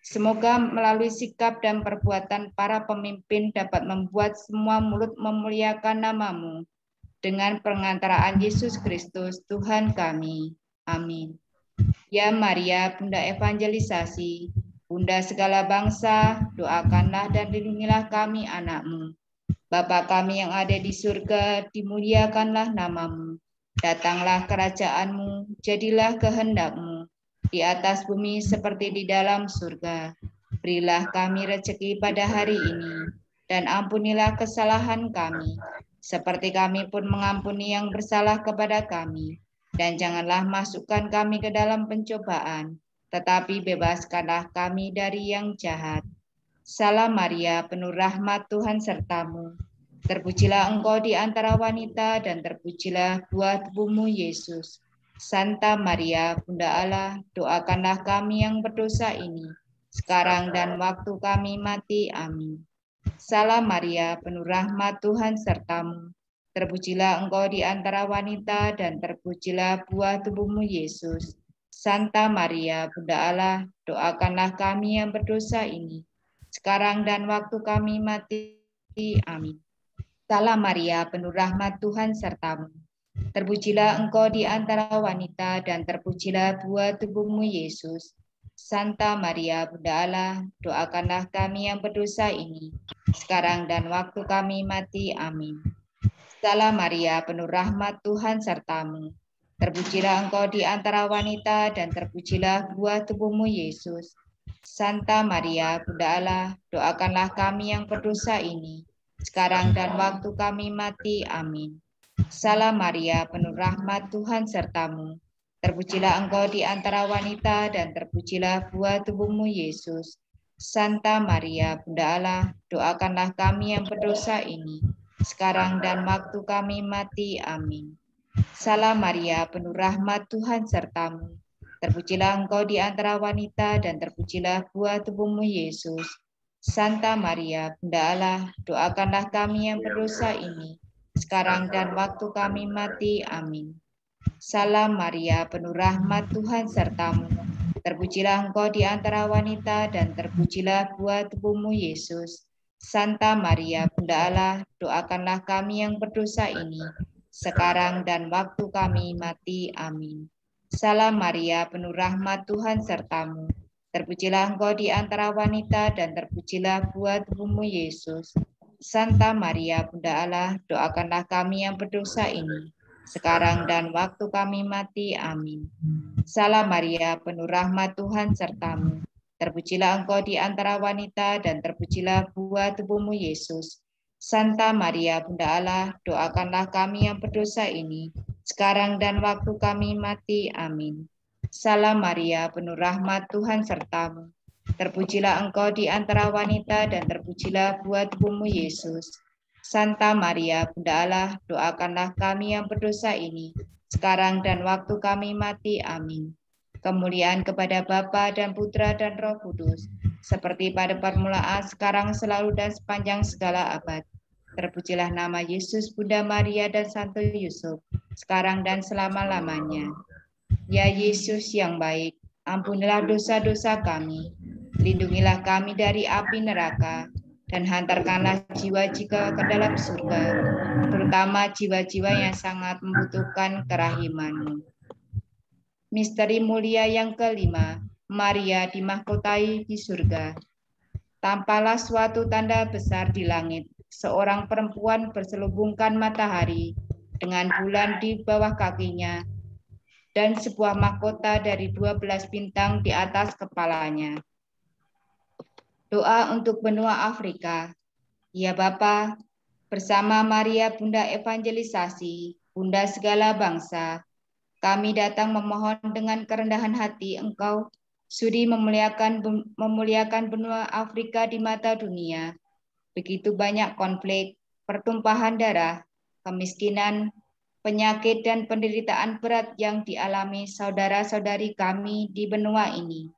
Semoga melalui sikap dan perbuatan para pemimpin dapat membuat semua mulut memuliakan nama-Mu dengan pengantaraan Yesus Kristus Tuhan kami. Amin. Ya Maria, Bunda Evangelisasi, Bunda segala bangsa, doakanlah dan lindungilah kami anak-Mu. Bapa kami yang ada di surga, dimuliakanlah nama-Mu. Datanglah kerajaan-Mu, jadilah kehendak-Mu, di atas bumi seperti di dalam surga. Berilah kami rezeki pada hari ini, dan ampunilah kesalahan kami, seperti kami pun mengampuni yang bersalah kepada kami. Dan janganlah masukkan kami ke dalam pencobaan, tetapi bebaskanlah kami dari yang jahat. Salam Maria, penuh rahmat, Tuhan sertamu. Terpujilah engkau di antara wanita, dan terpujilah buah tubuhmu, Yesus. Santa Maria, Bunda Allah, doakanlah kami yang berdosa ini, sekarang dan waktu kami mati. Amin. Salam Maria, penuh rahmat, Tuhan sertamu. Terpujilah engkau di antara wanita, dan terpujilah buah tubuhmu, Yesus. Santa Maria, Bunda Allah, doakanlah kami yang berdosa ini, sekarang dan waktu kami mati. Amin. Salam Maria, penuh rahmat, Tuhan sertamu. Terpujilah engkau di antara wanita, dan terpujilah buah tubuhmu, Yesus. Santa Maria, Bunda Allah, doakanlah kami yang berdosa ini, sekarang dan waktu kami mati. Amin. Salam Maria, penuh rahmat, Tuhan sertamu. Terpujilah engkau di antara wanita, dan terpujilah buah tubuhmu, Yesus. Santa Maria, Bunda Allah, doakanlah kami yang berdosa ini, sekarang dan waktu kami mati. Amin. Salam Maria, penuh rahmat, Tuhan sertamu. Terpujilah engkau di antara wanita, dan terpujilah buah tubuhmu, Yesus. Santa Maria, Bunda Allah, doakanlah kami yang berdosa ini, sekarang dan waktu kami mati. Amin. Salam Maria, penuh rahmat, Tuhan sertamu. Terpujilah engkau di antara wanita, dan terpujilah buah tubuhmu, Yesus. Santa Maria, Bunda Allah, doakanlah kami yang berdosa ini, sekarang dan waktu kami mati. Amin. Salam Maria, penuh rahmat, Tuhan sertamu. Terpujilah engkau di antara wanita, dan terpujilah buah tubuhmu, Yesus. Santa Maria, Bunda Allah, doakanlah kami yang berdosa ini, sekarang dan waktu kami mati. Amin. Salam Maria, penuh rahmat, Tuhan sertamu. Terpujilah engkau di antara wanita, dan terpujilah buah tubuhmu, Yesus. Santa Maria, Bunda Allah, doakanlah kami yang berdosa ini, sekarang dan waktu kami mati. Amin. Salam Maria, penuh rahmat, Tuhan sertamu. Terpujilah engkau di antara wanita, dan terpujilah buah tubuhmu, Yesus. Santa Maria, Bunda Allah, doakanlah kami yang berdosa ini, sekarang dan waktu kami mati. Amin. Salam Maria, penuh rahmat, Tuhan sertamu. Terpujilah engkau di antara wanita, dan terpujilah buah tubuhmu, Yesus. Santa Maria, Bunda Allah, doakanlah kami yang berdosa ini, sekarang dan waktu kami mati. Amin. Kemuliaan kepada Bapa dan Putra dan Roh Kudus, seperti pada permulaan, sekarang, selalu, dan sepanjang segala abad. Terpujilah nama Yesus, Bunda Maria, dan Santo Yusuf, sekarang dan selama-lamanya. Ya Yesus yang baik, ampunilah dosa-dosa kami, lindungilah kami dari api neraka, dan hantarkanlah jiwa-jiwa ke dalam surga, terutama jiwa-jiwa yang sangat membutuhkan kerahiman-Mu. Misteri mulia yang kelima, Maria dimahkotai di surga. Tampaklah suatu tanda besar di langit, seorang perempuan berselubungkan matahari dengan bulan di bawah kakinya, dan sebuah mahkota dari 12 bintang di atas kepalanya. Doa untuk benua Afrika. Ya Bapa, bersama Maria Bunda Evangelisasi, Bunda segala bangsa, kami datang memohon dengan kerendahan hati Engkau sudi memuliakan benua Afrika di mata dunia. Begitu banyak konflik, pertumpahan darah, kemiskinan, penyakit, dan penderitaan berat yang dialami saudara-saudari kami di benua ini.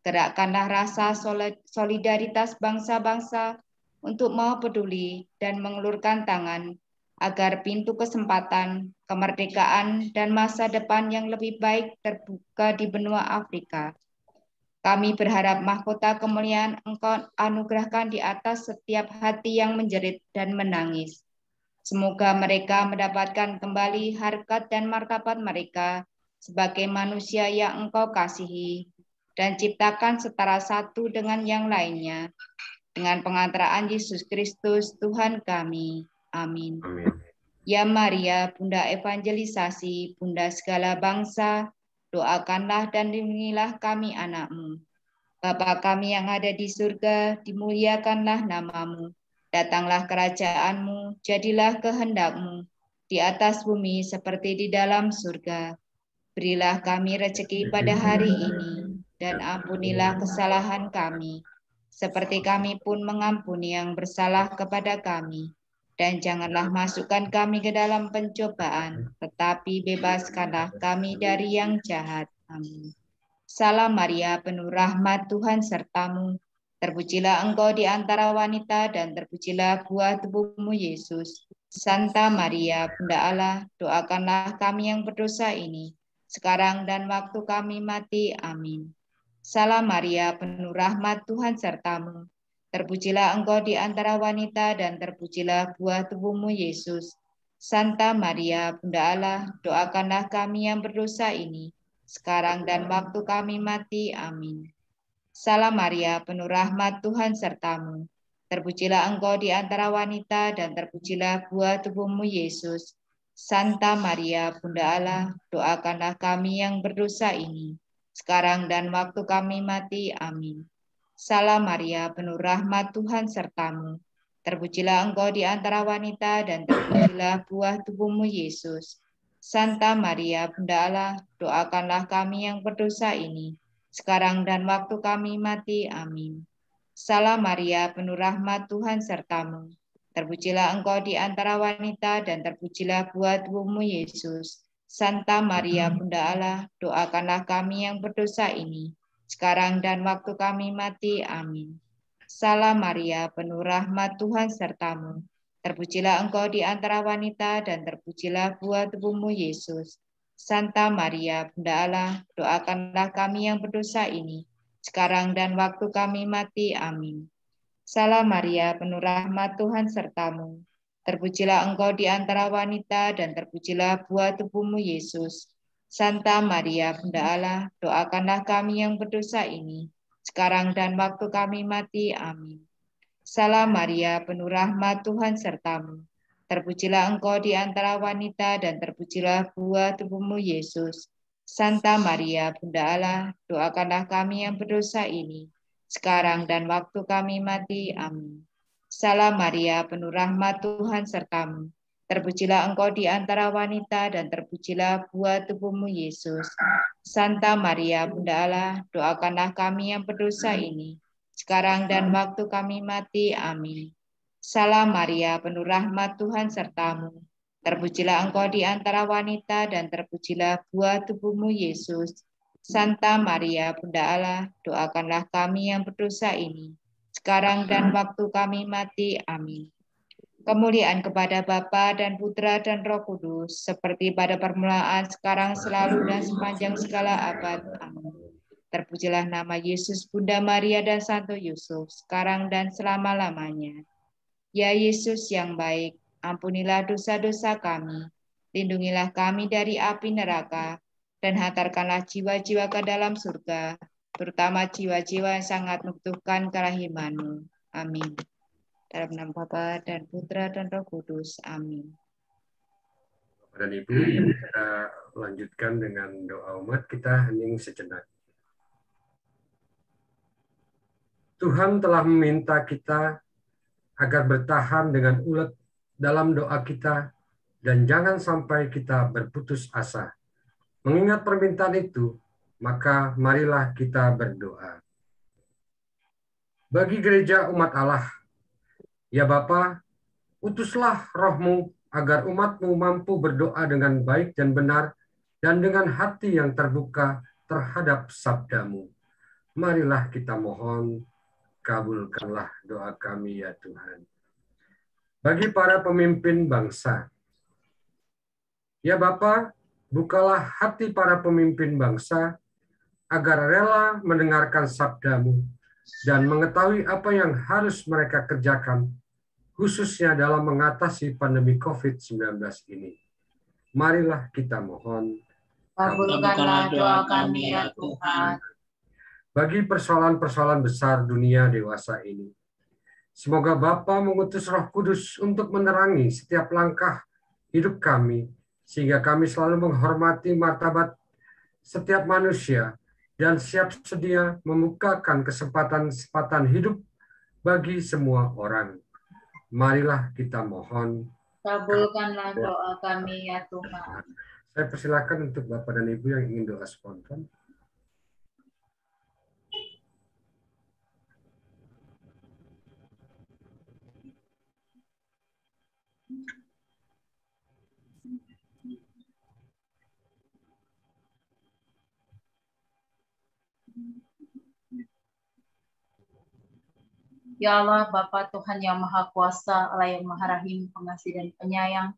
Gerakkanlah rasa solidaritas bangsa-bangsa untuk mau peduli dan mengulurkan tangan agar pintu kesempatan, kemerdekaan, dan masa depan yang lebih baik terbuka di benua Afrika. Kami berharap mahkota kemuliaan Engkau anugerahkan di atas setiap hati yang menjerit dan menangis. Semoga mereka mendapatkan kembali harkat dan martabat mereka sebagai manusia yang Engkau kasihi, dan ciptakan setara satu dengan yang lainnya, dengan pengantaraan Yesus Kristus Tuhan kami. Amin. Amin. Ya Maria, Bunda Evangelisasi, Bunda segala bangsa, doakanlah dan lindungilah kami anak-Mu. Bapa kami yang ada di surga, dimuliakanlah nama-Mu. Datanglah kerajaan-Mu, jadilah kehendak-Mu, di atas bumi seperti di dalam surga. Berilah kami rezeki pada hari ini, dan ampunilah kesalahan kami, seperti kami pun mengampuni yang bersalah kepada kami. Dan janganlah masukkan kami ke dalam pencobaan, tetapi bebaskanlah kami dari yang jahat. Amin. Salam Maria, penuh rahmat, Tuhan sertamu. Terpujilah engkau di antara wanita, dan terpujilah buah tubuhmu, Yesus. Santa Maria, Bunda Allah, doakanlah kami yang berdosa ini, sekarang dan waktu kami mati. Amin. Salam Maria, penuh rahmat, Tuhan sertamu. Terpujilah engkau di antara wanita, dan terpujilah buah tubuhmu, Yesus. Santa Maria, Bunda Allah, doakanlah kami yang berdosa ini, sekarang dan waktu kami mati. Amin. Salam Maria, penuh rahmat, Tuhan sertamu. Terpujilah engkau di antara wanita, dan terpujilah buah tubuhmu, Yesus. Santa Maria, Bunda Allah, doakanlah kami yang berdosa ini, sekarang dan waktu kami mati. Amin. Salam Maria, penuh rahmat, Tuhan sertamu. Terpujilah engkau di antara wanita, dan terpujilah buah tubuhmu, Yesus. Santa Maria, Bunda Allah, doakanlah kami yang berdosa ini, sekarang dan waktu kami mati. Amin. Salam Maria, penuh rahmat, Tuhan sertamu. Terpujilah engkau di antara wanita, dan terpujilah buah tubuhmu, Yesus. Santa Maria, Bunda Allah, doakanlah kami yang berdosa ini, sekarang dan waktu kami mati. Amin. Salam Maria, penuh rahmat, Tuhan sertamu. Terpujilah engkau di antara wanita, dan terpujilah buah tubuhmu, Yesus. Santa Maria, Bunda Allah, doakanlah kami yang berdosa ini, sekarang dan waktu kami mati. Amin. Salam Maria, penuh rahmat, Tuhan sertamu. Terpujilah engkau di antara wanita, dan terpujilah buah tubuhmu, Yesus. Santa Maria, Bunda Allah, doakanlah kami yang berdosa ini, sekarang dan waktu kami mati. Amin. Salam Maria, penuh rahmat, Tuhan sertamu. Terpujilah engkau di antara wanita, dan terpujilah buah tubuhmu, Yesus. Santa Maria, Bunda Allah, doakanlah kami yang berdosa ini, sekarang dan waktu kami mati. Amin. Salam Maria, penuh rahmat, Tuhan sertamu. Terpujilah engkau di antara wanita, dan terpujilah buah tubuhmu, Yesus. Santa Maria, Bunda Allah, doakanlah kami yang berdosa ini, sekarang dan waktu kami mati. Amin. Salam Maria, penuh rahmat, Tuhan sertamu. Terpujilah engkau di antara wanita, dan terpujilah buah tubuhmu, Yesus. Santa Maria, Bunda Allah, doakanlah kami yang berdosa ini, sekarang dan waktu kami mati. Amin. Kemuliaan kepada Bapa dan Putra dan Roh Kudus, seperti pada permulaan, sekarang, selalu, dan sepanjang segala abad. Amin. Terpujilah nama Yesus, Bunda Maria, dan Santo Yusuf, sekarang dan selama-lamanya. Ya Yesus yang baik, ampunilah dosa-dosa kami, lindungilah kami dari api neraka, dan hantarkanlah jiwa-jiwa ke dalam surga, terutama jiwa-jiwa yang sangat membutuhkan kerahiman-Mu. Amin. Dalam nama Bapa dan Putra dan Roh Kudus. Amin. Bapak dan Ibu, kita lanjutkan dengan doa umat. Kita hening sejenak. Tuhan telah meminta kita agar bertahan dengan ulet dalam doa kita, dan jangan sampai kita berputus asa. Mengingat permintaan itu, maka marilah kita berdoa. Bagi gereja umat Allah, ya Bapa, utuslah roh-Mu agar umat-Mu mampu berdoa dengan baik dan benar, dan dengan hati yang terbuka terhadap sabda-Mu. Marilah kita mohon, kabulkanlah doa kami ya Tuhan. Bagi para pemimpin bangsa, ya Bapa, bukalah hati para pemimpin bangsa agar rela mendengarkan sabda-Mu dan mengetahui apa yang harus mereka kerjakan, khususnya dalam mengatasi pandemi COVID-19 ini. Marilah kita mohon, kabulkanlah doa kami ya Tuhan. Bagi persoalan-persoalan besar dunia dewasa ini, semoga Bapa mengutus Roh Kudus untuk menerangi setiap langkah hidup kami, sehingga kami selalu menghormati martabat setiap manusia dan siap sedia membukakan kesempatan-kesempatan hidup bagi semua orang. Marilah kita mohon, Kabulkanlah doa kami ya Tuhan. Saya persilakan untuk Bapak dan Ibu yang ingin doa spontan. Ya Allah, Bapa Tuhan yang Maha Kuasa, Allah yang Maha Rahim, Pengasih dan Penyayang,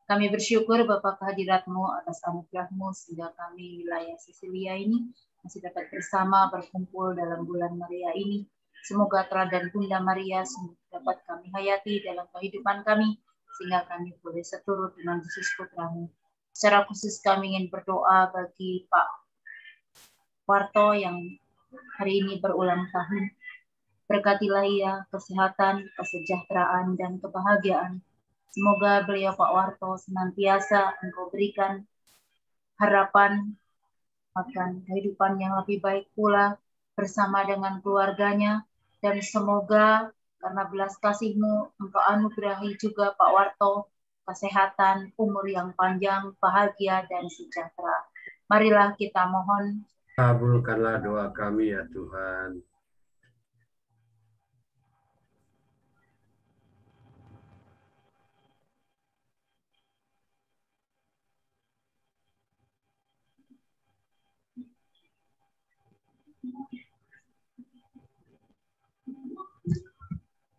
kami bersyukur Bapa kehadirat-Mu atas anugerah-Mu sehingga kami wilayah Sisilia ini masih dapat bersama berkumpul dalam bulan Maria ini. Semoga teladan Bunda Maria dapat kami hayati dalam kehidupan kami, sehingga kami boleh seturut dengan Yesus Putra-Mu. Secara khusus kami ingin berdoa bagi Pak Warto yang hari ini berulang tahun. Berkatilah ia kesehatan, kesejahteraan, dan kebahagiaan. Semoga beliau Pak Warto senantiasa Engkau berikan harapan akan kehidupan yang lebih baik pula bersama dengan keluarganya. Dan semoga karena belas kasih-Mu Engkau anugerahi juga Pak Warto kesehatan, umur yang panjang, bahagia, dan sejahtera. Marilah kita mohon. Kabulkanlah doa kami ya Tuhan.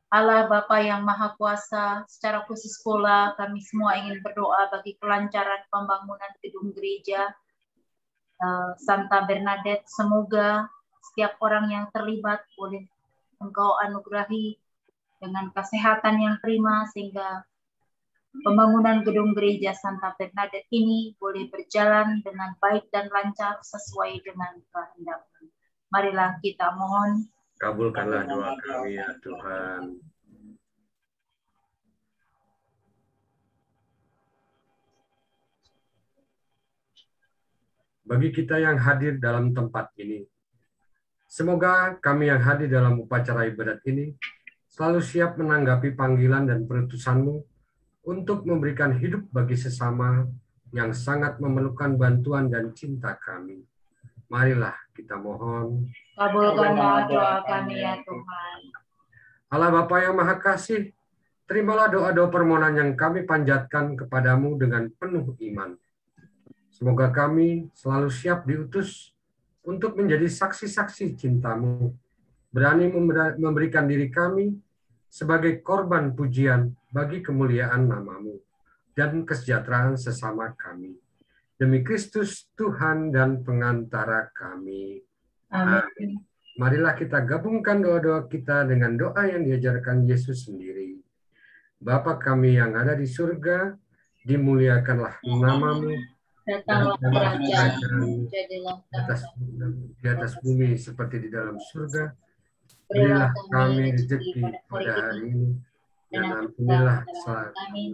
Allah Bapa yang Maha Kuasa, secara khusus pula kami semua ingin berdoa bagi kelancaran pembangunan gedung gereja Santa Bernadette. Semoga setiap orang yang terlibat boleh Engkau anugerahi dengan kesehatan yang prima, sehingga pembangunan gedung gereja Santa Bernadette ini boleh berjalan dengan baik dan lancar sesuai dengan kehendak-Mu. Marilah kita mohon. Kabulkanlah doa kami ya Tuhan. Bagi kita yang hadir dalam tempat ini, semoga kami yang hadir dalam upacara ibadat ini selalu siap menanggapi panggilan dan perutusan-Mu untuk memberikan hidup bagi sesama yang sangat memerlukan bantuan dan cinta kami. Marilah kita mohon. Kabulkanlah doa kami ya Tuhan. Allah Bapa yang Maha Kasih, terimalah doa-doa permohonan yang kami panjatkan kepadamu dengan penuh iman. Semoga kami selalu siap diutus untuk menjadi saksi-saksi cinta-Mu, berani memberikan diri kami sebagai korban pujian bagi kemuliaan nama-Mu dan kesejahteraan sesama kami. Demi Kristus Tuhan dan pengantara kami. Amin. Marilah kita gabungkan doa-doa kita dengan doa yang diajarkan Yesus sendiri. Bapa kami yang ada di surga, dimuliakanlah nama-Mu, datanglah kerajaan-Mu, jadilah di atas bumi seperti di dalam surga. Berilah kami rezeki pada hari ini, dan ampunilah kesalahan kami,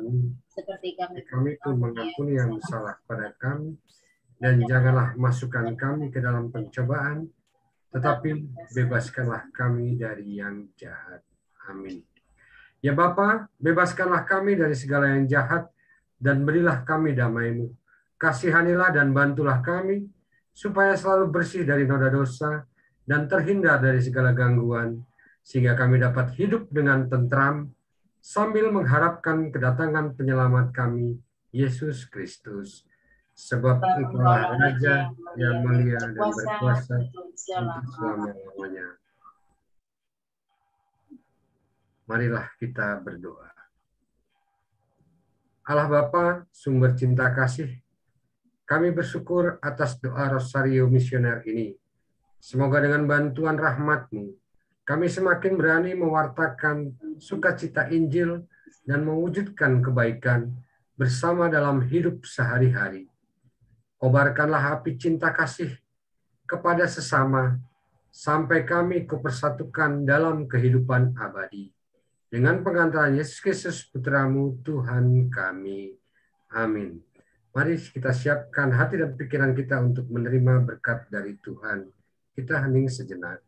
seperti kami pun mengampuni yang bersalah pada kami, dan janganlah masukkan kami ke dalam pencobaan, tetapi bebaskanlah kami dari yang jahat. Amin. Ya Bapa, bebaskanlah kami dari segala yang jahat, dan berilah kami damai-Mu. Kasihanilah dan bantulah kami, supaya selalu bersih dari noda dosa, dan terhindar dari segala gangguan, sehingga kami dapat hidup dengan tentram, sambil mengharapkan kedatangan penyelamat kami, Yesus Kristus. Sebab Engkaulah Raja yang mulia dan berkuasa untuk selama-lamanya. Marilah kita berdoa. Allah Bapa, sumber cinta kasih, kami bersyukur atas doa Rosario Misioner ini. Semoga dengan bantuan rahmat-Mu, kami semakin berani mewartakan sukacita Injil dan mewujudkan kebaikan bersama dalam hidup sehari-hari. Kobarkanlah api cinta kasih kepada sesama, sampai kami kepersatukan dalam kehidupan abadi. Dengan pengantaran Yesus Kristus, Putra-Mu, Tuhan kami. Amin. Mari kita siapkan hati dan pikiran kita untuk menerima berkat dari Tuhan. Kita hening sejenak.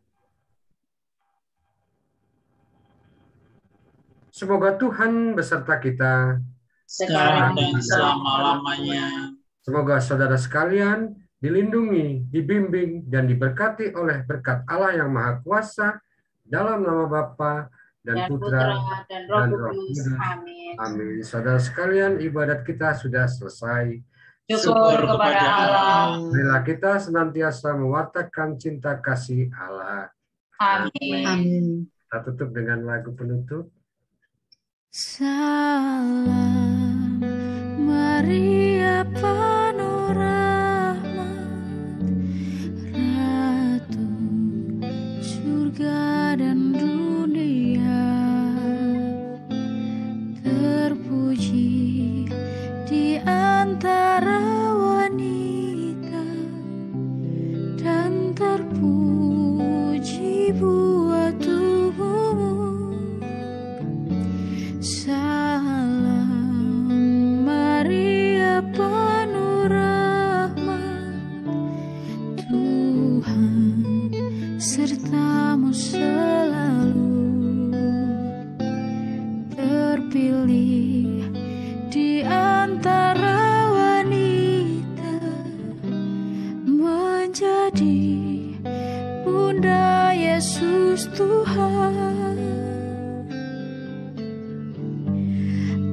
Semoga Tuhan beserta kita sekarang dan selama-lamanya. Semoga saudara sekalian dilindungi, dibimbing, dan diberkati oleh berkat Allah yang Maha Kuasa dalam nama Bapa dan Putra dan Roh Kudus. Amin. Amin. Saudara sekalian, ibadat kita sudah selesai. Syukur kepada Allah. Marilah kita senantiasa mewartakan cinta kasih Allah. Amin. Kita tutup dengan lagu penutup. Salam Maria penuh rahmat, Ratu surga dan dunia, terpuji di antara wanita, dan terpuji buah tubuhmu. Salam Maria penuh abadi, Bunda Yesus Tuhan.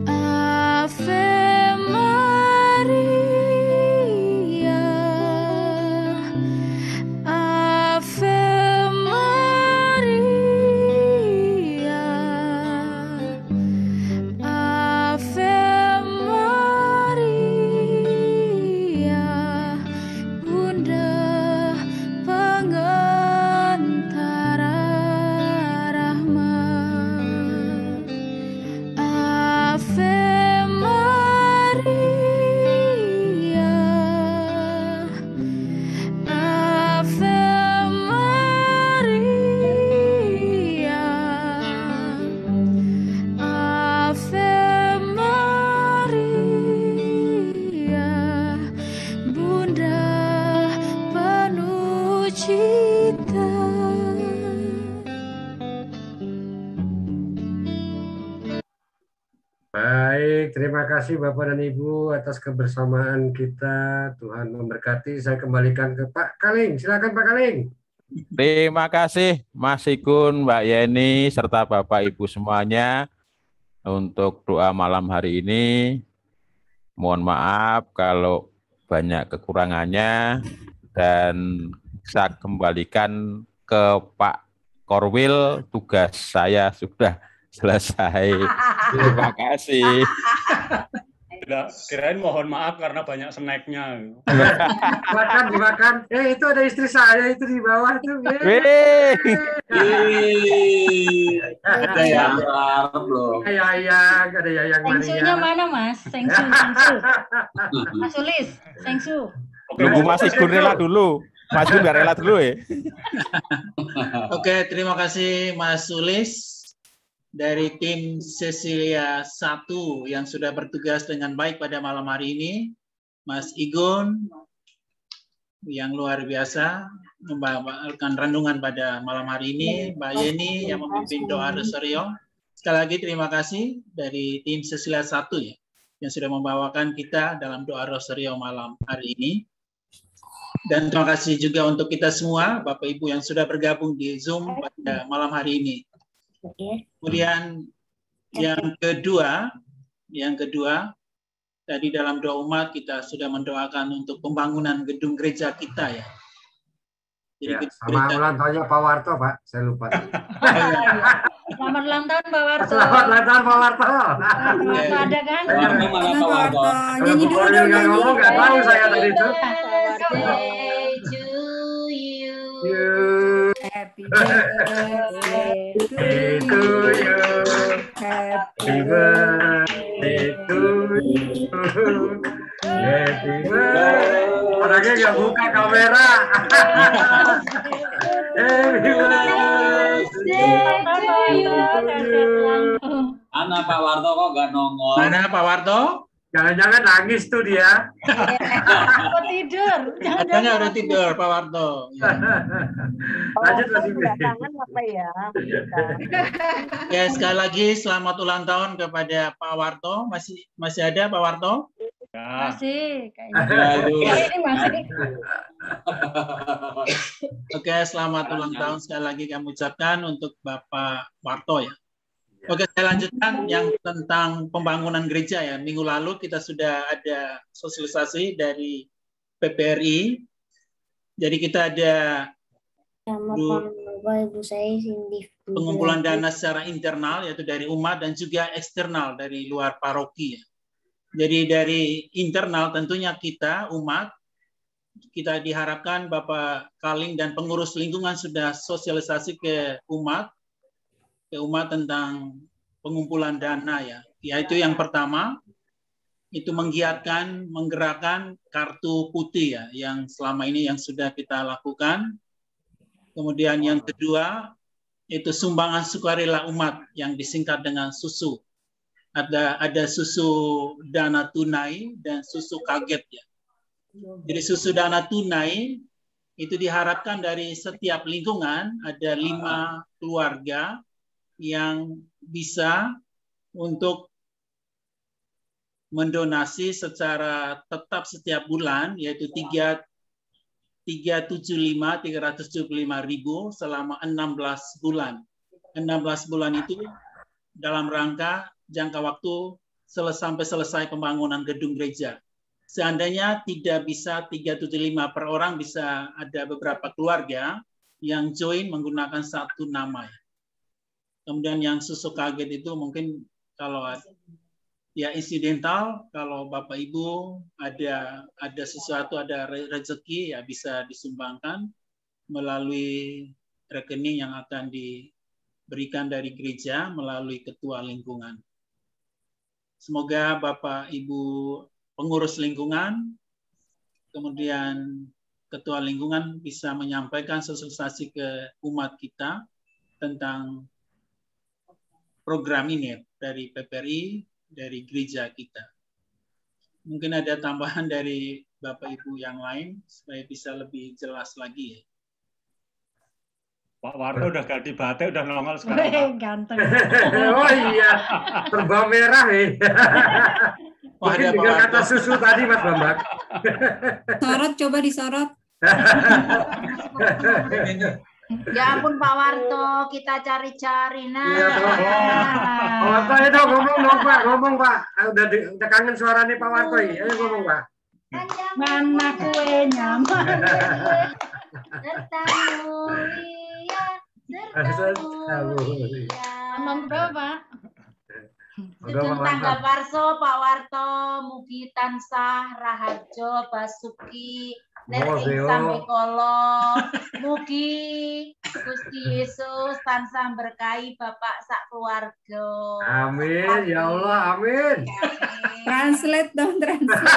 Ave Maria, Ave Maria, Ave Maria, Bunda pengantara rahmat. Ave Maria, Ave Maria, Ave Maria, Bunda penuh cinta. Baik, terima kasih Bapak dan Ibu atas kebersamaan kita. Tuhan memberkati. Saya kembalikan ke Pak Kaling. Silakan Pak Kaling. Terima kasih Mas Igun, Mbak Yeni, serta Bapak Ibu semuanya untuk doa malam hari ini. Mohon maaf kalau banyak kekurangannya dan saya kembalikan ke Pak Korwil, tugas saya sudah selesai. Terima kasih. Kirain mohon maaf karena banyak snacknya. Dimakan. Itu ada istri saya itu di bawah tuh. Wih. Ada yang Arab loh. Yayang, ada Yayang Sengsunya Maria. mana Mas? Sengsu. Mas Sulis, Sengsu. Nunggu Mas Igun rela dulu. Mas Igun nggak rela dulu ya. Oke, terima kasih Mas Sulis dari tim Cecilia 1 yang sudah bertugas dengan baik pada malam hari ini. Mas Igun yang luar biasa membawakan renungan pada malam hari ini. Mbak Yeni yang memimpin doa rosario. Sekali lagi terima kasih dari tim Cecilia 1 ya, yang sudah membawakan kita dalam doa rosario malam hari ini. Dan terima kasih juga untuk kita semua, Bapak Ibu yang sudah bergabung di Zoom pada malam hari ini. Kemudian yang kedua, tadi dalam doa umat kita sudah mendoakan untuk pembangunan gedung gereja kita ya. Jadi Sama ulang tahunnya Pak Warto, Pak. Saya lupa. Selamat ulang tahun Pak Warto. Selamat ulang tahun Pak Warto. Warto ada kan? Mana Pak Warto? Kalau Bu Korwil nggak ngomong, nggak tahu saya tadi itu. Birthday to you. Happy birthday To you. Happy birthday to you. Happy birthday. Orangnya nggak buka kamera. Happy birthday to you. Mana Pak Warto kok nggak nongol? Mana Pak Warto? Jangan-jangan nangis tuh dia. Aku tidur. Katanya udah tidur Pak Warto. Ya. Lanjut lagi. Kangen apa ya? Ya, sekali lagi selamat ulang tahun kepada Pak Warto. Masih ada Pak Warto? Masih kayaknya. Ini masih. Oke, selamat ulang tahun sekali lagi kami ucapkan untuk Bapak Warto ya. Oke, saya lanjutkan yang tentang pembangunan gereja ya. Minggu lalu kita sudah ada sosialisasi dari PPRI. Jadi kita ada pengumpulan dana secara internal yaitu dari umat dan juga eksternal dari luar paroki ya. Jadi dari internal tentunya kita umat, kita diharapkan Bapak Kaling dan pengurus lingkungan sudah sosialisasi ke umat tentang pengumpulan dana ya. Yaitu yang pertama itu menggiatkan, menggerakkan kartu putih ya, yang selama ini yang sudah kita lakukan. Kemudian yang kedua itu sumbangan sukarela umat yang disingkat dengan susu. Ada susu dana tunai dan susu kaget ya. Jadi susu dana tunai itu diharapkan dari setiap lingkungan ada 5 keluarga yang bisa untuk mendonasi secara tetap setiap bulan, yaitu 3 375.375.000 selama 16 bulan. 16 bulan itu dalam rangka jangka waktu sampai selesai pembangunan gedung gereja. Seandainya tidak bisa 375 per orang, bisa ada beberapa keluarga yang join menggunakan satu nama. Kemudian yang susu kaget itu mungkin kalau ya insidental, kalau Bapak Ibu ada sesuatu, ada rezeki, ya bisa disumbangkan melalui rekening yang akan diberikan dari gereja melalui ketua lingkungan. Semoga Bapak Ibu pengurus lingkungan, kemudian ketua lingkungan bisa menyampaikan sosialisasi ke umat kita tentang program ini dari PPRI, dari gereja kita. Mungkin ada tambahan dari Bapak Ibu yang lain supaya bisa lebih jelas lagi ya. Pak Warto udah ganti batik, udah nongol sekarang. Ganteng. Oh iya, terbang merah ya. Mungkin dengan kata susu tadi Mas Bambang. Sorot, coba disorot. Ya ampun Pak Warto, kita cari-cari. Nah. Iya, Pak Warto itu ngomong Pak. Udah kangen suaranya Pak Warto ya. Ayo ngomong Pak. Mana kuenya? Ngomong berapa? Sedang tanggal Warso, Pak Warto, mugi tansah raharjo basuki ing sampe kala. Mugi Gusti Yesus tansah berkahi Bapak sak keluarga. Amin, ya Allah, amin. Translate dong, translate.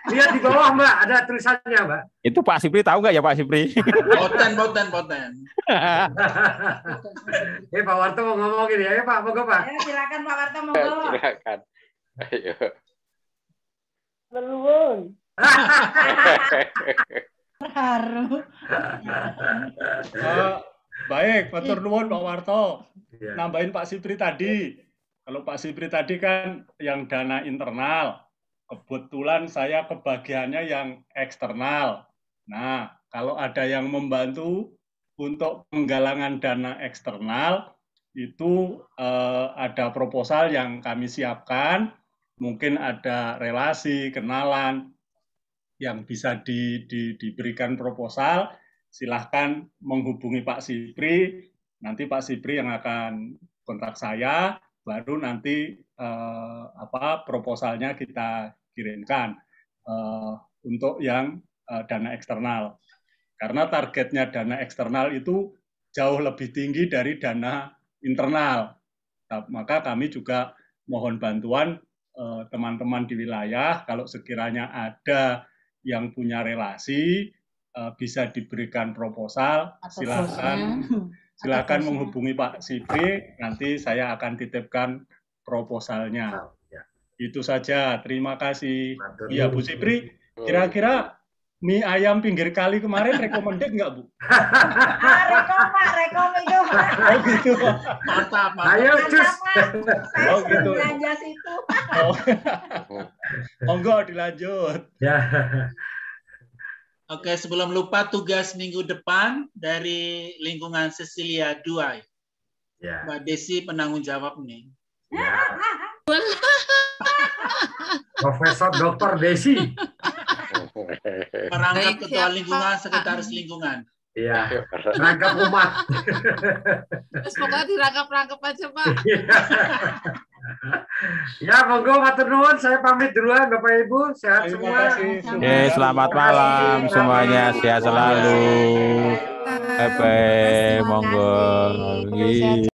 Lihat di bawah Mbak, ada tulisannya Mbak. Itu Pak Sipri tahu nggak ya Pak Sipri? Boten. Pak Warto mau ngomong ini, ayo Pak, monggo Pak. Ya, silakan Pak Warto, monggo. Silakan. Ayo. Leluhun. Haru. Baik, matur nuwun Pak Warto. Ya. Nambahin Pak Sipri tadi. Kalau Pak Sipri tadi kan yang dana internal. Kebetulan saya kebagiannya yang eksternal. Nah, kalau ada yang membantu untuk penggalangan dana eksternal, itu ada proposal yang kami siapkan. Mungkin ada relasi, kenalan yang bisa diberikan proposal. Silahkan menghubungi Pak Sipri. Nanti Pak Sipri yang akan kontak saya. Baru nanti proposalnya kita kirimkan untuk yang dana eksternal. Karena targetnya dana eksternal itu jauh lebih tinggi dari dana internal. Maka kami juga mohon bantuan teman-teman di wilayah, kalau sekiranya ada yang punya relasi, bisa diberikan proposal, silakan menghubungi Pak Sipri, nanti saya akan titipkan proposalnya. Itu saja, terima kasih. Iya Bu Sipri, kira-kira mie ayam pinggir kali kemarin recommended nggak Bu? Rekom itu. Oh gitu. Mantap. Ayo cus. Oh gitu. Belanja situ. Oh. Monggo dilanjut. Ya. Oke, sebelum lupa tugas minggu depan dari lingkungan Cecilia 2. Ya. Mbak Desi penanggung jawab nih. Ya. Profesor Dr. Desi. Merangkap ketua lingkungan, sekretaris lingkungan. Iya. Rangkap umat. Terus pokoknya dirangkap-rangkap aja Pak. Ya, monggo matur nuwun, saya pamit duluan Bapak Ibu, sehat semua. Selamat malam semuanya, sehat selalu. Bye bye, monggo.